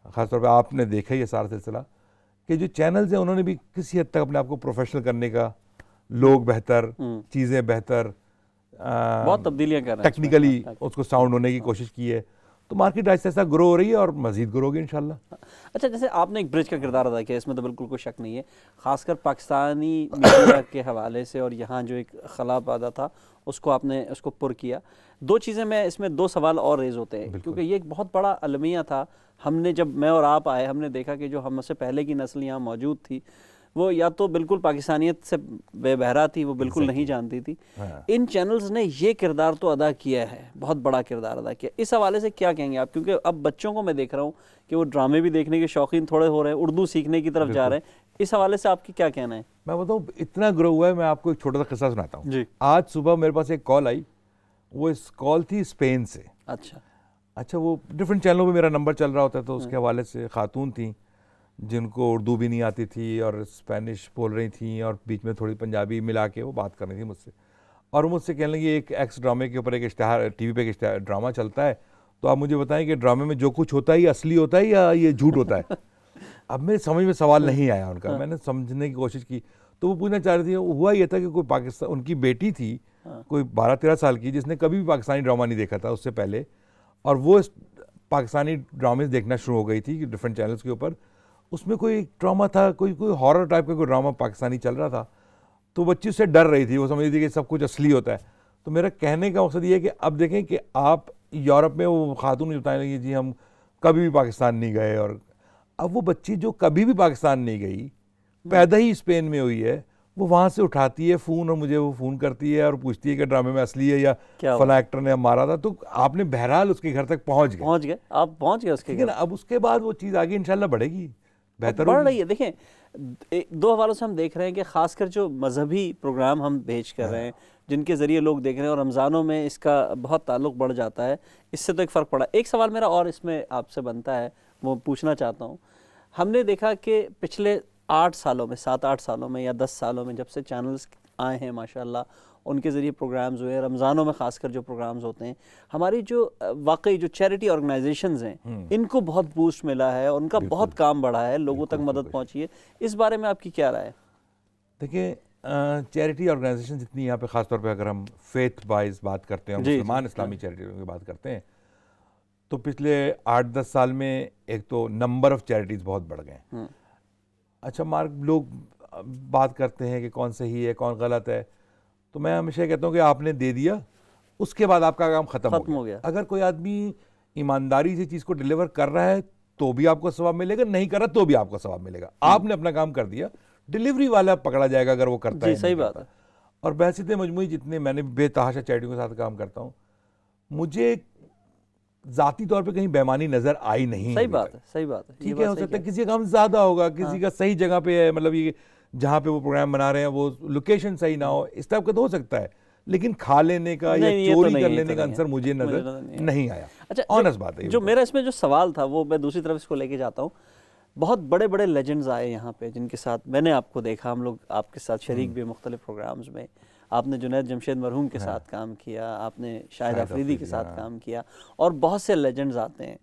خاص طور پہ آپ نے دیکھا یہ سارا سلسلہ, کہ جو چینلز ہیں انہوں نے بھی کسی حد تک اپنے آپ کو پروفیشنل کرنے کا, لوگ بہتر, چیزیں بہتر, بہت تبدیلیاں کر رہے ہیں, ٹیکنیکلی اس کو ساؤنڈ ہونے کی کوشش کی ہے. تو مارکیٹ ایسا ایسا گرو ہو رہی ہے اور مزید گرو ہوگی انشاءاللہ. اچھا, جیسے آپ نے ایک برج کا کردار ادا کیا, اس میں تو بالکل کوئی شک نہیں ہے, خاص کر پاکستانی میڈیا کے حوالے سے, اور یہاں جو ایک خلا پیدا تھا اس کو آپ نے اس کو پر کیا. دو چیزیں میں اس میں, دو سوال اور ریز ہوتے ہیں, کیونکہ یہ ایک بہت بڑا المیہ تھا. ہم نے جب میں اور آپ آئے, ہم نے دیکھا کہ جو ہم سے پہلے کی نسل یہاں موجود تھی وہ یا تو بالکل پاکستانیت سے بے بہرا تھی, وہ بالکل نہیں جانتی تھی. ان چینلز نے یہ کردار تو ادا کیا ہے, بہت بڑا کردار ادا کیا. اس حوالے سے کیا کہیں گے آپ, کیونکہ اب بچوں کو میں دیکھ رہا ہوں کہ وہ ڈرامے بھی دیکھنے کے شوقین تھوڑے ہو رہے ہیں, اردو سیکھنے کی طرف جا رہے ہیں. اس حوالے سے آپ کی کیا کہنا ہے؟ میں بتاؤں اتنا گرو ہوا ہے, میں آپ کو ایک چھوٹا سا قصہ سناتا ہوں. جی. آج صبح میرے پاس ایک کال آئی, وہ اس کال تھی اسپین سے. اچھا وہ ڈفرینٹ چینلوں پہ میرا نمبر چل رہا ہوتا ہے, تو اس کے حوالے سے خاتون تھیں جن کو اردو بھی نہیں آتی تھی اور اسپینش بول رہی تھیں, اور بیچ میں تھوڑی پنجابی ملا کے وہ بات کر رہی تھی مجھ سے. اور وہ مجھ سے کہنے لگی ایک ایکس ڈرامے کے اوپر ایک اشتہار, ٹی وی پہ ایک ڈرامہ چلتا ہے, تو آپ مجھے بتائیں کہ ڈرامے میں جو کچھ ہوتا ہے یہ اصلی ہوتا ہے یا یہ جھوٹ ہوتا ہے. اب میرے سمجھ میں سوال نہیں آیا ان کا, میں نے سمجھنے کی کوشش کی. تو وہ پوچھنا چاہ رہی تھی, ہوا یہ تھا کہ کوئی پاکستان, ان کی بیٹی تھی کوئی 12-13 سال کی, جس نے کبھی بھی پاکستانی ڈرامہ نہیں دیکھا تھا اس سے پہلے, اور وہ پاکستانی ڈرامے دیکھنا شروع ہو گئی تھی ڈفرینٹ چینلز کے اوپر. اس میں کوئی ڈرامہ تھا, کوئی ہارر ٹائپ کا کوئی ڈرامہ پاکستانی چل رہا تھا, تو بچی اس سے ڈر رہی تھی, وہ سمجھ رہی تھی کہ سب کچھ اصلی ہوتا ہے. تو میرا کہنے کا مقصد یہ ہے کہ اب دیکھیں کہ آپ یورپ میں, وہ خاتون بتائیں لگی جی ہم کبھی بھی پاکستان نہیں گئے, اور اب وہ بچی جو کبھی بھی پاکستان نہیں گئی, پیدا ہی اسپین میں ہوئی ہے, وہ وہاں سے اٹھاتی ہے فون اور مجھے وہ فون کرتی ہے اور پوچھتی ہے کہ ڈرامے میں اصلی ہے یا فلاں ایکٹر نے مارا تھا. تو آپ نے بہرحال اس کے گھر تک پہنچ گئے, آپ پہنچ گئے اس کے گھر. اب اس کے بعد وہ چیز آگے انشاءاللہ بڑھے گی, بہتر بڑھ رہی ہے. دیکھیں دو حوالوں سے ہم دیکھ رہے ہیں کہ خاص کر جو مذہبی پروگرام ہم بھیج کر رہے ہیں, جن کے ذریعے لوگ دیکھ رہے ہیں, اور رمضانوں میں اس کا بہت تعلق بڑھ جاتا ہے, اس سے تو ایک فرق پڑا. ایک سوال میرا اور اس میں آپ سے بنتا ہے, وہ پوچھنا چاہتا ہوں. ہم نے دیکھا کہ پچھلے 8 سالوں میں, 7-8 سالوں میں یا 10 سالوں میں جب سے چینلز آئے ہیں ماشاءاللہ, ان کے ذریعے پروگرامز ہوئے, رمضانوں میں خاص کر جو پروگرامز ہوتے ہیں, ہماری جو واقعی جو چیریٹی آرگنائزیشنز ہیں ان کو بہت بوسٹ ملا ہے, اور ان کا بہت کام بڑھا ہے, لوگوں تک مدد پہنچی ہے. اس بارے میں آپ کی کیا رائے ہے؟ دیکھیں چیریٹی آرگنائزیشن جتنی یہاں پہ, خاص طور پہ اگر ہم فیتھ وائز بات کرتے ہیں, مسلمان اسلامی چیریٹیوں کی بات کرتے ہیں, تو پچھلے 8-10 سال میں ایک تو نمبر آف چیریٹیز بہت بڑھ گئے ہیں. اچھا لوگ بات کرتے ہیں کہ کون صحیح ہے کون غلط ہے, تو میں ہمیشہ کہتا ہوں کہ آپ نے دے دیا, اس کے بعد آپ کا کام ختم ہو گیا. اگر کوئی آدمی ایمانداری سے چیز کو ڈیلیور کر رہا ہے تو بھی آپ کو ثواب ملے گا, نہیں کر رہا تو بھی آپ کو ثواب ملے گا. آپ نے اپنا کام کر دیا, ڈیلیوری والا پکڑا جائے گا اگر وہ کرتا ہے. صحیح بات ہے. اور بحثیت مجموعی جتنے میں نے بے تحاشا چیریٹیوں کے ساتھ کام کرتا ہوں, مجھے ذاتی طور پہ کہیں بے-ایمانی نظر آئی نہیں. صحیح بات ہے, صحیح بات ہے. ٹھیک ہے, ہو سکتا ہے کسی کا کام زیادہ ہوگا, کسی کا صحیح جگہ پہ ہے, مطلب یہ جہاں پہ وہ پروگرام بنا رہے ہیں وہ لوکیشن صحیح نہ ہو, اس ٹائپ کا تو ہو سکتا ہے, لیکن کھا لینے کا یا چوری کر لینے کا عنصر مجھے نظر نہیں آیا. اچھا, آنیسٹ بات ہے. جو میرا اس میں جو سوال تھا وہ میں دوسری طرف اس کو لے کے جاتا ہوں. بہت بڑے بڑے لیجنڈز آئے یہاں پہ جن کے ساتھ میں نے آپ کو دیکھا, ہم لوگ آپ کے ساتھ شریک بھی مختلف پروگرامز میں. آپ نے جنید جمشید مرحوم کے ساتھ کام کیا, آپ نے شاہد آفریدی کے ساتھ کام کیا, اور بہت سے لیجنڈز آتے ہیں.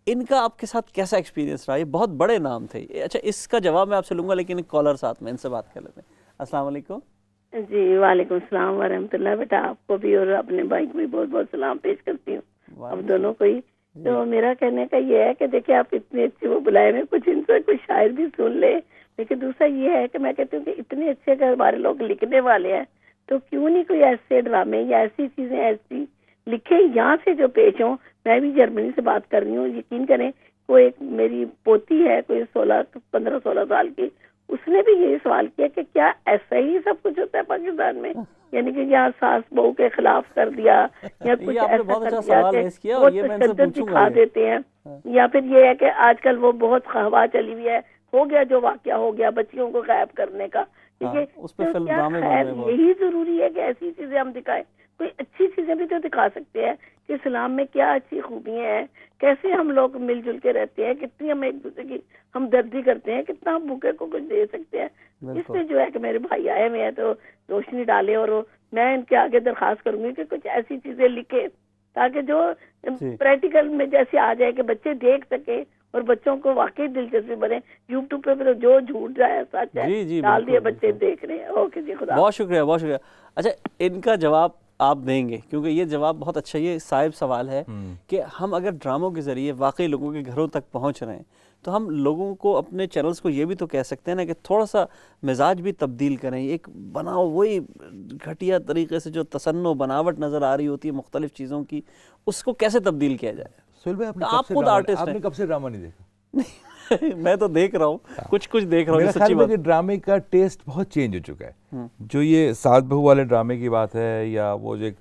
ان کا آپ کے ساتھ کیسا ایکسپیرینس رہا؟ یہ بہت بڑے نام تھے. اچھا, اس کا جواب میں آپ سے لوں گا, لیکن ایک کالر ساتھ میں, ان سے بات کر لیتے ہیں. السلام علیکم. جی وعلیکم السلام ورحمۃ اللہ. بیٹا آپ کو بھی اور اپنے بھائی کو بھی بہت بہت سلام پیش کرتی ہوں, اب دونوں کو ہی. تو میرا کہنے کا یہ ہے کہ دیکھیں آپ اتنے اچھے وہ بلائے میں کچھ ان سے کچھ شاعر بھی سن لے، لیکن دوسرا یہ ہے کہ میں کہتی ہوں کہ اتنے اچھے اگر ہمارے لوگ لکھنے والے ہیں تو کیوں نہیں کوئی ایسے ڈرامے یا ایسی چیزیں ایسی لکھیں یہاں سے جو پیش ہوں. میں بھی جرمنی سے بات کر رہی ہوں، یقین کریں کوئی ایک میری پوتی ہے کوئی 15-16 سال کی، اس نے بھی یہی سوال کیا کہ کیا ایسا ہی سب کچھ ہوتا ہے پاکستان میں، یعنی کہ یہاں ساس بہو کے خلاف کر دیا یا کچھ ایسا کر دیا کہ وہ تشدد دکھا دیتے ہیں، یا پھر یہ ہے کہ آج کل وہ بہت ہوا چلی ہوئی ہے، ہو گیا جو واقعہ ہو گیا بچیوں کو غائب کرنے کا، یہی ضروری ہے کہ ایسی چیزیں ہم دکھائیں. کوئی اچھی چیزیں بھی تو دکھا سکتے ہیں کہ اسلام میں کیا اچھی خوبیاں ہیں، کیسے ہم لوگ مل جل کے رہتے ہیں، کتنی ہم ایک دوسرے کی ہمدردی کرتے ہیں، کتنا ہم بھوکے کو کچھ دے سکتے ہیں. اس میں جو ہے کہ میرے بھائی آئے ہوئے ہیں تو روشنی ڈالے، اور میں ان کے آگے درخواست کروں گی کہ کچھ ایسی چیزیں لکھے تاکہ جو پریکٹیکل میں جیسے آ جائے کہ بچے دیکھ سکے اور بچوں کو واقعی دلچسپی بنے. یوٹیوب پہ جو جھوٹ جائے سچ ہے ڈال دیے، بچے دیکھ رہے ہیں. اوکے جی، خدا. بہت شکریہ، بہت شکریہ. اچھا، ان کا جواب آپ دیں گے کیونکہ یہ جواب بہت اچھا، یہ صاحب سوال ہے کہ ہم اگر ڈراموں کے ذریعے واقعی لوگوں کے گھروں تک پہنچ رہے ہیں تو ہم لوگوں کو اپنے چینلز کو یہ بھی تو کہہ سکتے ہیں نا کہ تھوڑا سا مزاج بھی تبدیل کریں. ایک بناؤ وہی گھٹیا طریقے سے جو تصنع بناوٹ نظر آ رہی ہوتی ہے مختلف چیزوں کی، اس کو کیسے تبدیل کیا جائے. سہیل بھائی، آپ خود آرٹسٹ ہیں. آپ نے کب سے ڈرامہ نہیں دیکھا؟ میں تو دیکھ رہا ہوں، کچھ دیکھ رہا ہوں. میرا خیال ہے کہ ڈرامے کا ٹیسٹ بہت چینج ہو چکا ہے. جو یہ ساس بہو والے ڈرامے کی بات ہے یا وہ جو ایک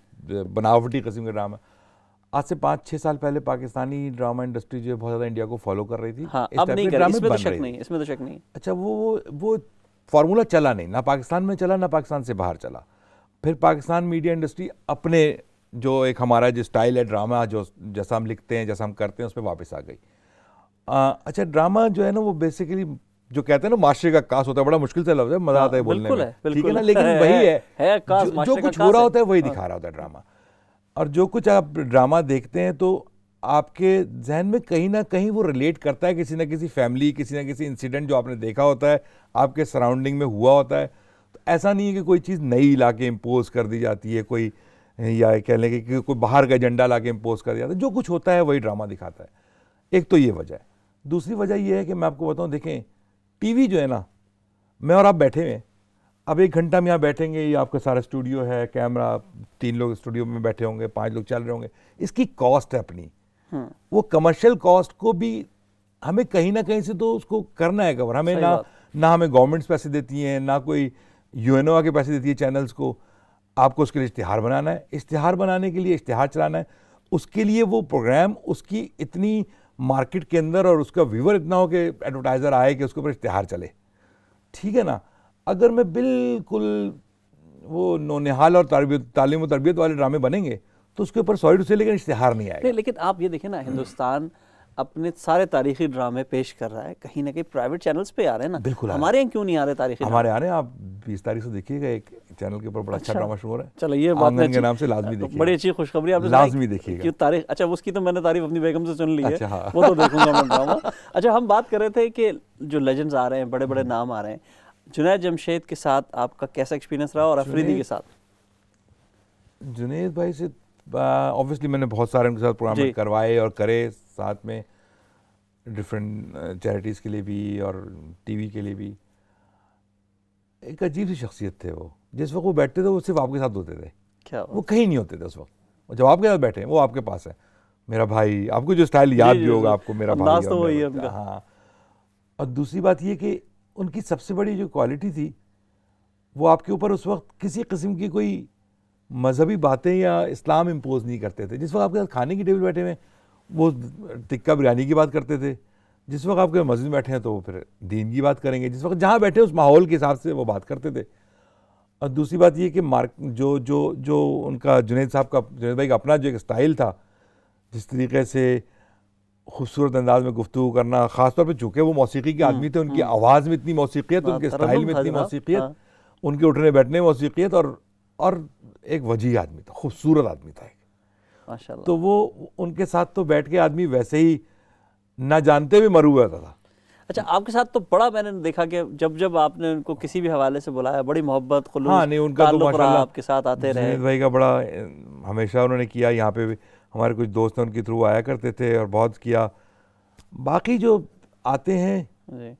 بناوٹی قسم کا ڈرامہ، آج سے 5-6 سال پہلے پاکستانی ڈرامہ انڈسٹری جو بہت زیادہ انڈیا کو فالو کر رہی تھی. اب نہیں کر رہی، اس میں تو شک نہیں. اچھا، وہ فارمولا چلا نہیں، نہ پاکستان میں چلا نہ پاکستان سے باہر چلا. پھر پاکستان میڈیا انڈسٹری اپنے جو ایک ہمارا جو اسٹائل ہے ڈرامہ، جو جیسا ہم لکھتے ہیں، جیسا ہم کرتے ہیں، اس پہ واپس آ گئی. اچھا، ڈرامہ جو ہے نا وہ بیسیکلی جو کہتے ہیں نا معاشرے کا عکاس ہوتا ہے، بڑا مشکل سے لفظ ہے، مزہ آتا ہے بولنے میں، ٹھیک ہے نا، لیکن وہی ہے جو کچھ ہو رہا ہوتا ہے وہی دکھا رہا ہوتا ہے ڈرامہ. اور جو کچھ آپ ڈرامہ دیکھتے ہیں تو آپ کے ذہن میں کہیں نہ کہیں وہ ریلیٹ کرتا ہے کسی نہ کسی فیملی، کسی نہ کسی انسیڈنٹ جو آپ نے دیکھا ہوتا ہے، آپ کے سراؤنڈنگ میں ہوا ہوتا ہے. تو ایسا نہیں ہے کہ کوئی چیز نئی لا کے امپوز کر دی جاتی ہے، کوئی یا کہہ لیں کہ کوئی باہر کا ایجنڈا لا کے امپوز کر دیا جاتا ہے. جو کچھ ہوتا ہے وہی ڈرامہ دکھاتا ہے. ایک تو یہ وجہ ہے. دوسری وجہ یہ ہے کہ میں آپ کو بتاؤں، دیکھیں ٹی وی جو ہے نا، میں اور آپ بیٹھے ہوئے ہیں، اب 1 گھنٹہ میں یہاں بیٹھیں گے، یہ آپ کا سارا اسٹوڈیو ہے، کیمرہ، 3 لوگ اسٹوڈیو میں بیٹھے ہوں گے، 5 لوگ چل رہے ہوں گے، اس کی کاسٹ ہے اپنی. وہ کمرشل کاسٹ کو بھی ہمیں کہیں نہ کہیں سے تو اس کو کرنا ہے کور. ہمیں نہ ہمیں گورنمنٹس پیسے دیتی ہیں، نہ کوئی یو این او کے پیسے دیتی ہے چینلز کو. آپ کو اس کے لیے اشتہار بنانا ہے، اشتہار بنانے کے لیے اشتہار چلانا ہے، اس کے لیے وہ پروگرام اس کی اتنی مارکیٹ کے اندر اور اس کا ویور اتنا ہو کہ ایڈورٹائزر آئے کہ اس کے اوپر اشتہار چلے. ٹھیک ہے نا. اگر میں بالکل وہ نونہال اور تعلیم و تربیت والے ڈرامے بنیں گے تو اس کے اوپر سوری ٹو سے لیکن اشتہار نہیں آئے گا. لیکن آپ یہ دیکھیں نا، ہندوستان اپنے سارے تاریخی ڈرامے پیش کر رہا ہے، کہیں نہ کہیں پرائیویٹ چینلز پہ آ رہے ہیں نا. بالکل ہمارے یہاں کیوں نہیں آ رہے تاریخی؟ ہمارے آ رہے ہیں. آپ 20 تاریخ سے دیکھیے گا ایک چینل کے اوپر بڑا اچھا ڈرامہ شروع ہو رہا ہے. چلو یہ بات کے نام سے لازمی دیکھیے، بڑی اچھی خوشخبری آپ نے لازمی دیکھیے گا. تاریخ، اچھا اس کی تو میں نے تعریف اپنی بیگم سے سن لی ہے، وہ تو دیکھوں گا میں ڈرامہ. اچھا، ہم بات کر رہے تھے کہ جو لیجنڈز آ رہے ہیں، بڑے بڑے نام آ رہے ہیں. جنید جمشید کے ساتھ آپ کا کیسا ایکسپیرینس رہا اور افریدی کے ساتھ؟ جنید بھائی سے اوبویسلی میں نے بہت سارے ان کے ساتھ پروگرام کروائے اور کرے، ساتھ میں ڈفرینٹ چیریٹیز کے لیے بھی اور ٹی وی کے لیے بھی. ایک عجیب سی شخصیت تھے وہ. جس وقت وہ بیٹھتے تھے وہ صرف آپ کے ساتھ ہوتے تھے، وہ کہیں نہیں ہوتے تھے اس وقت. جب آپ کے ساتھ بیٹھے وہ آپ کے پاس ہے، میرا بھائی. آپ کو جو اسٹائل یاد بھی ہوگا، آپ کو میرا بھائی. ہاں. اور دوسری بات یہ کہ ان کی سب سے بڑی جو کوالٹی تھی، وہ آپ کے اوپر اس وقت کسی قسم کی کوئی مذہبی باتیں یا اسلام امپوز نہیں کرتے تھے. جس وقت آپ کے ساتھ کھانے کی ٹیبل بیٹھے ہوئے وہ ٹکہ بریانی کی بات کرتے تھے. جس وقت آپ کے مسجد میں بیٹھے ہیں تو وہ پھر دین کی بات کریں گے. جس وقت جہاں بیٹھے اس ماحول کے حساب سے وہ بات کرتے تھے. اور دوسری بات یہ کہ جو ان کا جنید صاحب کا، جنید بھائی کا اپنا جو ایک اسٹائل تھا، جس طریقے سے خوبصورت انداز میں گفتگو کرنا، خاص طور پہ چونکہ وہ موسیقی کے آدمی تھے، ان کی آواز میں اتنی موسیقیت، ان کے اسٹائل میں اتنی موسیقیت، ان کے اٹھنے بیٹھنے میں موسیقیت، اور ایک وجیح آدمی تھا، خوبصورت آدمی تھا ماشاءاللہ. تو وہ ان کے ساتھ تو بیٹھ کے آدمی ویسے ہی نہ جانتے ہوئے مرو ہوتا تھا. اچھا آپ کے ساتھ تو بڑا میں نے دیکھا کہ جب آپ نے ان کو کسی بھی حوالے سے بلایا بڑی محبت خلوص تعلق رہا آپ کے ساتھ آتے رہے. جنید بھائی کا بڑا ہمیشہ انہوں نے کیا, یہاں پہ ہمارے کچھ دوست ان کے تھرو آیا کرتے تھے اور بہت کیا. باقی جو آتے ہیں جی.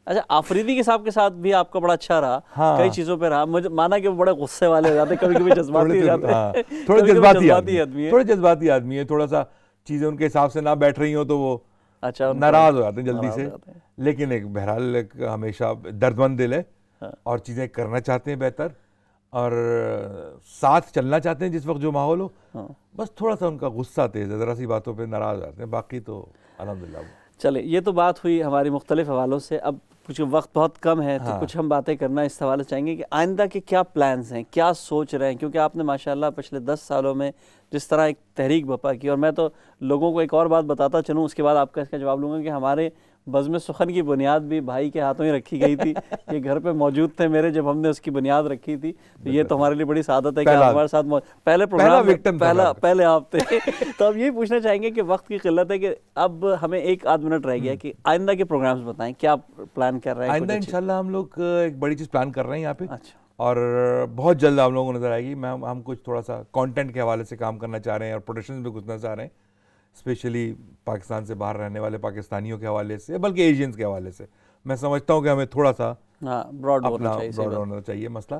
اچھا آفریدی کے صاحب کے ساتھ بھی آپ کا بڑا اچھا رہا, کئی چیزوں پہ رہا, مجھے مانا کہ وہ بڑے غصے والے ہو جاتے, کبھی کبھی جذباتی ہو جاتے ہیں, تھوڑے جذباتی آدمی ہے, تھوڑا سا چیزیں ان کے حساب سے نہ بیٹھ رہی ہوں تو وہ ناراض ہو جاتے ہیں جلدی سے, لیکن ایک بہرحال ہمیشہ درد مند دل ہے اور چیزیں کرنا چاہتے ہیں بہتر اور ساتھ چلنا چاہتے ہیں جس وقت جو ماحول ہو, بس تھوڑا سا ان کا غصہ تیز ہے, ذرا سی باتوں پہ ناراض ہو جاتے ہیں, باقی تو الحمدللہ. چلے یہ تو بات ہوئی ہماری مختلف حوالوں سے. اب کچھ وقت بہت کم ہے تو کچھ ہم باتیں کرنا اس حوالے سے چاہیں گے کہ آئندہ کے کیا پلانز ہیں, کیا سوچ رہے ہیں, کیونکہ آپ نے ماشاءاللہ پچھلے 10 سالوں میں جس طرح ایک تحریک بپا کی, اور میں تو لوگوں کو ایک اور بات بتاتا چلوں, اس کے بعد آپ کا اس کا جواب لوں گا کہ ہمارے بزم سخن کی بنیاد بھی بھائی کے ہاتھوں ہی رکھی گئی تھی. یہ گھر پہ موجود تھے میرے جب ہم نے اس کی بنیاد رکھی تھی, تو یہ تو ہمارے لیے بڑی سعادت ہے کہ آپ ہمارے ساتھ پہلے پروگرام پہلے آپ تھے. تو اب یہی پوچھنا چاہیں گے کہ وقت کی قلت ہے کہ اب ہمیں 1 منٹ رہ گیا کہ آئندہ کے پروگرامز بتائیں, کیا پلان کر رہے ہیں؟ آئندہ انشاءاللہ ہم لوگ ایک بڑی چیز پلان کر رہے ہیں یہاں پہ, اور بہت جلد آپ لوگوں کو نظر آئے گی. ہم کچھ تھوڑا سا کانٹینٹ کے حوالے سے کام کرنا چاہ رہے ہیں اور پروڈکشن بھی گھسنا چاہ رہے ہیں, اسپیشلی پاکستان سے باہر رہنے والے پاکستانیوں کے حوالے سے, بلکہ ایشینز کے حوالے سے. میں سمجھتا ہوں کہ ہمیں تھوڑا سا براڈ ہونا چاہیے مسئلہ.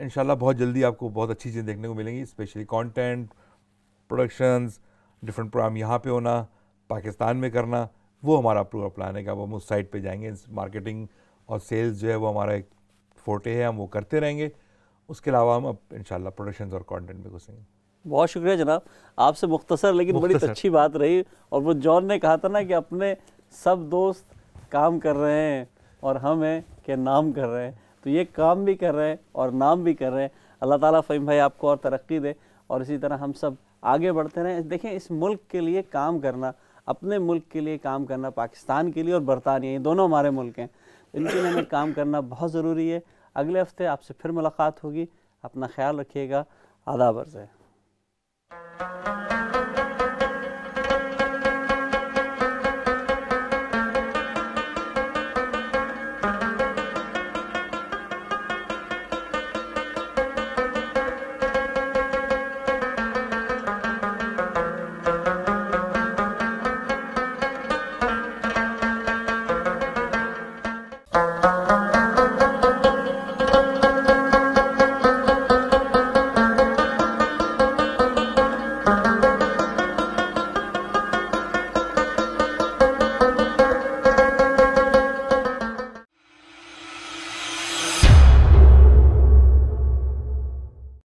انشاءاللہ بہت جلدی آپ کو بہت اچھی چیزیں دیکھنے کو ملیں گی, especially content, productions, different program یہاں پہ ہونا, پاکستان میں کرنا, وہ ہمارا پورا پلان ہے کہ اب ہم اس سائٹ پہ جائیں گے. مارکیٹنگ اور سیلز جو ہے وہ ہمارا ایک فورٹے ہے, ہم وہ کرتے رہیں گے. اس کے علاوہ ہم اب انشاءاللہ پروڈکشنز اور کانٹینٹ میں گھسیں گے. بہت شکریہ جناب, آپ سے مختصر لیکن بڑی اچھی بات رہی. اور وہ جان نے کہا تھا نا کہ اپنے سب دوست کام کر رہے ہیں اور ہم ہیں کہ نام کر رہے ہیں, تو یہ کام بھی کر رہے ہیں اور نام بھی کر رہے ہیں. اللہ تعالیٰ فہیم بھائی آپ کو اور ترقی دے, اور اسی طرح ہم سب آگے بڑھتے رہیں. دیکھیں اس ملک کے لیے کام کرنا, اپنے ملک کے لیے کام کرنا, پاکستان کے لیے اور برطانیہ, یہ دونوں ہمارے ملک ہیں, ان کے لیے ہمیں کام کرنا بہت ضروری ہے. اگلے ہفتے آپ سے پھر ملاقات ہوگی, اپنا خیال رکھیے گا. آداب عرض ہے.